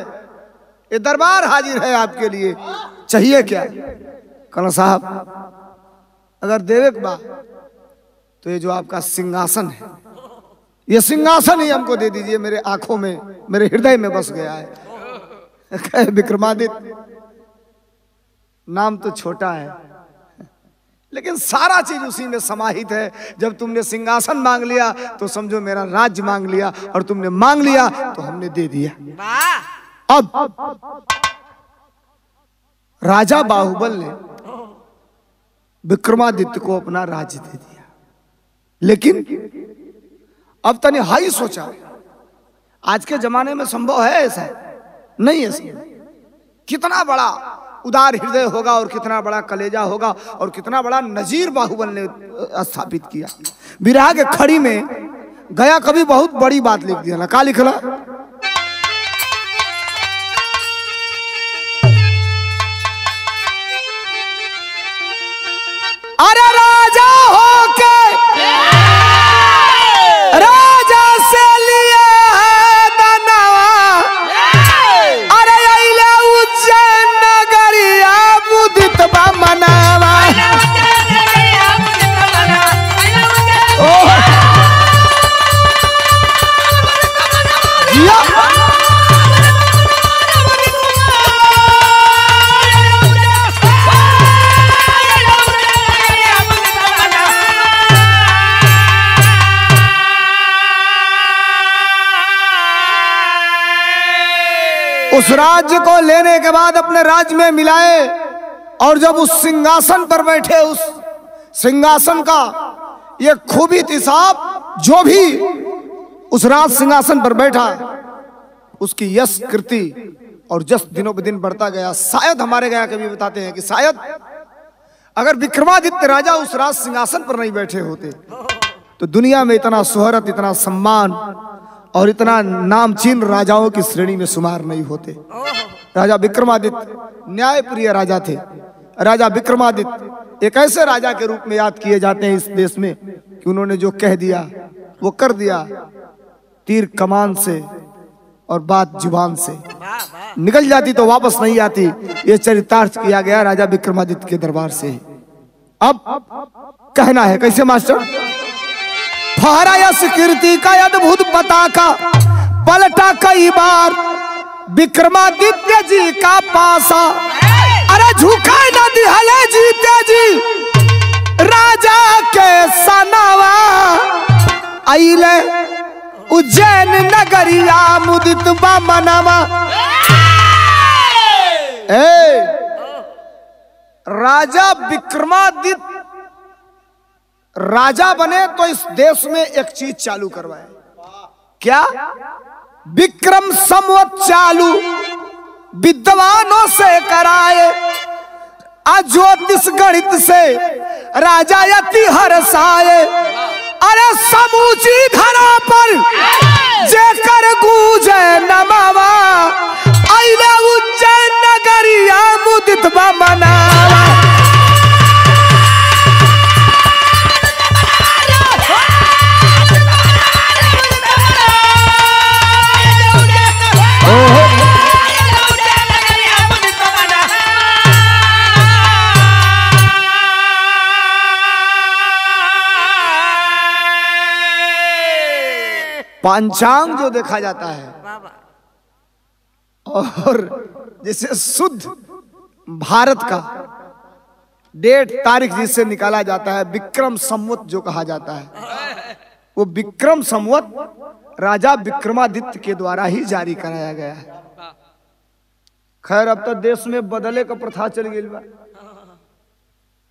ये दरबार हाजिर है आपके लिए। चाहिए क्या? कहना साहब अगर देवे के बाद तो ये जो आपका सिंहासन है, ये सिंहासन ही हमको दे दीजिए, मेरे आंखों में, मेरे हृदय में बस गया है। विक्रमादित्य नाम तो छोटा है लेकिन सारा चीज उसी में समाहित है। जब तुमने सिंहासन मांग लिया तो समझो मेरा राज्य मांग लिया, और तुमने मांग लिया तो हमने दे दिया। अब राजा बाहुबल ने विक्रमादित्य को अपना राज्य दे दिया, लेकिन अब तने हाई सोचा आज के जमाने में संभव है ऐसा? नहीं है संभव। कितना बड़ा उदार हृदय होगा और कितना बड़ा कलेजा होगा और कितना बड़ा नजीर बाहुबल ने स्थापित किया। विरह के खड़ी में गया कभी बहुत बड़ी बात लिख दिया ना, का लिखला? अरे राजा होके राजा से लिए है दनवा, अरे अइले उज्जैन नगरिया मुदित बा मनावा। उस राज्य को लेने के बाद अपने राज्य में मिलाए और जब उस सिंहासन पर बैठे, उस सिंहासन का ये खूबी थी साहब, जो भी उस राज सिंहासन पर बैठा उसकी यश कृति और जस दिनों पर दिन बढ़ता गया। शायद हमारे गया कवि बताते हैं कि शायद अगर विक्रमादित्य राजा उस राज सिंहासन पर नहीं बैठे होते तो दुनिया में इतना शोहरत, इतना सम्मान और इतना नामचीन राजाओं की श्रेणी में शुमार नहीं होते। राजा विक्रमादित्य न्यायप्रिय राजा थे। राजा विक्रमादित्य एक ऐसे राजा के रूप में याद किए जाते हैं इस देश में कि उन्होंने जो कह दिया वो कर दिया। तीर कमान से और बात जुबान से निकल जाती तो वापस नहीं आती। ये चरितार्थ किया गया राजा विक्रमादित्य के दरबार से। अब कहना है कैसे मास्टर? फहरा यश कीर्ति का अद्भुत पताका, पलटा कई बार विक्रमादित्य जी का पासा। अरे झुका न दिहले जीते जी राजा के सनावा, आइले उज्जैन नगरिया मुदित बा मनावा। राजा विक्रमादित्य राजा बने तो इस देश में एक चीज चालू करवाए। क्या? विक्रम संवत चालू विद्वानों से कराए, ज्योतिष गणित से राजा यति हर्षाए। अरे समूची धरा पर जेकर गूंजे नमावा, आइले उज्जैन नगरिया मुदित बा मनावा। पंचांग जो देखा जाता है और जिसे शुद्ध भारत का डेट तारीख जिससे निकाला जाता है, विक्रम संवत जो कहा जाता है, वो विक्रम संवत राजा विक्रमादित्य के द्वारा ही जारी कराया गया है। खैर अब तो देश में बदले का प्रथा चल गई बा।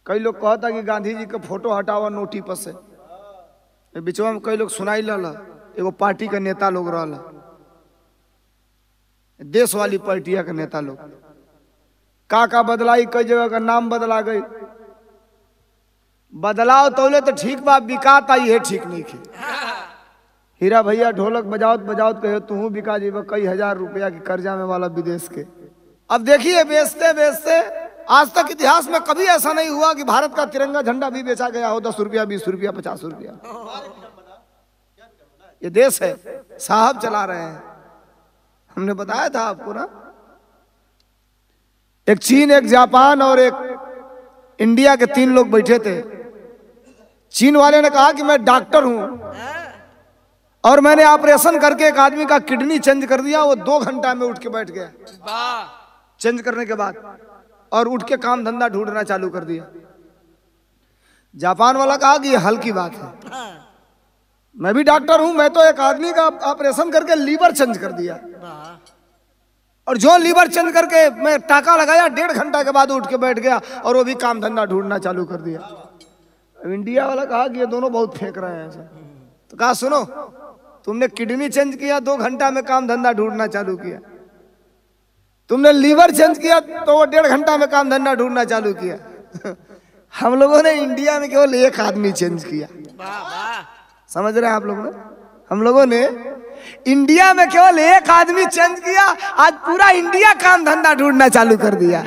कई लोग कहता कि गांधी जी का फोटो हटावा नोटी पर से। बीचवा में कई लोग सुनाई ला, एगो पार्टी का नेता लोग रहा, देश वाली पार्टिया का नेता लोग का बदलाई, कई जगह का नाम बदला गई। बदलाव तौले तो ठीक बा, बिकाता ये ठीक नहीं खे। हीरा भैया ढोलक बजावत बजावत कहे तू बिका जीवा कई हजार रुपया की कर्जा में वाला विदेश के। अब देखिए बेचते बेचते आज तक इतिहास में कभी ऐसा नहीं हुआ कि भारत का तिरंगा झंडा भी बेचा गया हो 10 रुपया 20 रुपया 50 रुपया। ये देश है, साहब चला रहे हैं। हमने बताया था आपको ना, एक चीन, एक जापान और एक इंडिया के 3 लोग बैठे थे। चीन वाले ने कहा कि मैं डॉक्टर हूं और मैंने ऑपरेशन करके एक आदमी का किडनी चेंज कर दिया। वो 2 घंटा में उठ के बैठ गया चेंज करने के बाद और उठ के काम धंधा ढूंढना चालू कर दिया। जापान वाला कहा कि ये हल्की बात है, मैं भी डॉक्टर हूं, मैं तो एक आदमी का ऑपरेशन करके लीवर चेंज कर दिया और जो लीवर चेंज करके मैं टाका लगाया 1.5 घंटा के बाद उठ के बैठ गया और वो भी काम धंधा ढूंढना चालू कर दिया। अब इंडिया वाला कहा कि ये दोनों बहुत फेंक रहे हैं। तो कहा सुनो, तुमने किडनी चेंज किया 2 घंटा में काम धंधा ढूंढना चालू किया। तुमने लीवर चेंज किया तो वो 1.5 घंटा में काम धंधा ढूंढना चालू किया। हम लोगों ने इंडिया में केवल 1 आदमी चेंज किया। समझ रहे हैं आप लोग? हम लोगों ने इंडिया में केवल 1 आदमी चेंज किया, आज पूरा इंडिया काम धंधा ढूंढना चालू कर दिया।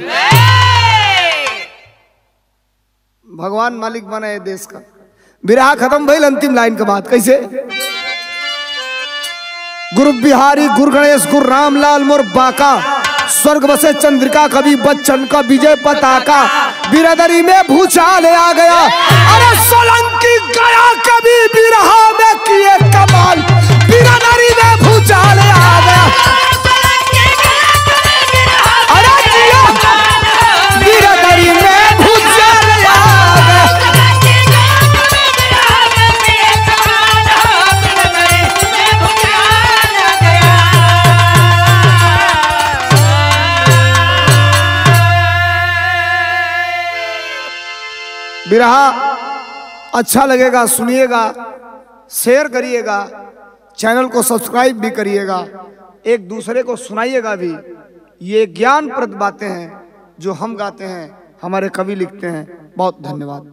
भगवान मालिक बना है देश का। बिरहा खत्म भइल, अंतिम लाइन के बाद कैसे? गुरु बिहारी गुरु गणेश गुरु रामलाल मोर बाका, स्वर्ग बसे चंद्रिका कवि बच्चन का विजय पताका, बिरादरी में भूचाल आ गया। अरे सोलंकी गया कभी बिरहा में किए कमाल, बिरादरी में भूचाल आ गया। अरे बिरादरी में भूचाल आ गया। बिरहा अच्छा लगेगा सुनिएगा, शेयर करिएगा, चैनल को सब्सक्राइब भी करिएगा, एक दूसरे को सुनाइएगा भी। ये ज्ञानप्रद बातें हैं जो हम गाते हैं, हमारे कवि लिखते हैं। बहुत धन्यवाद।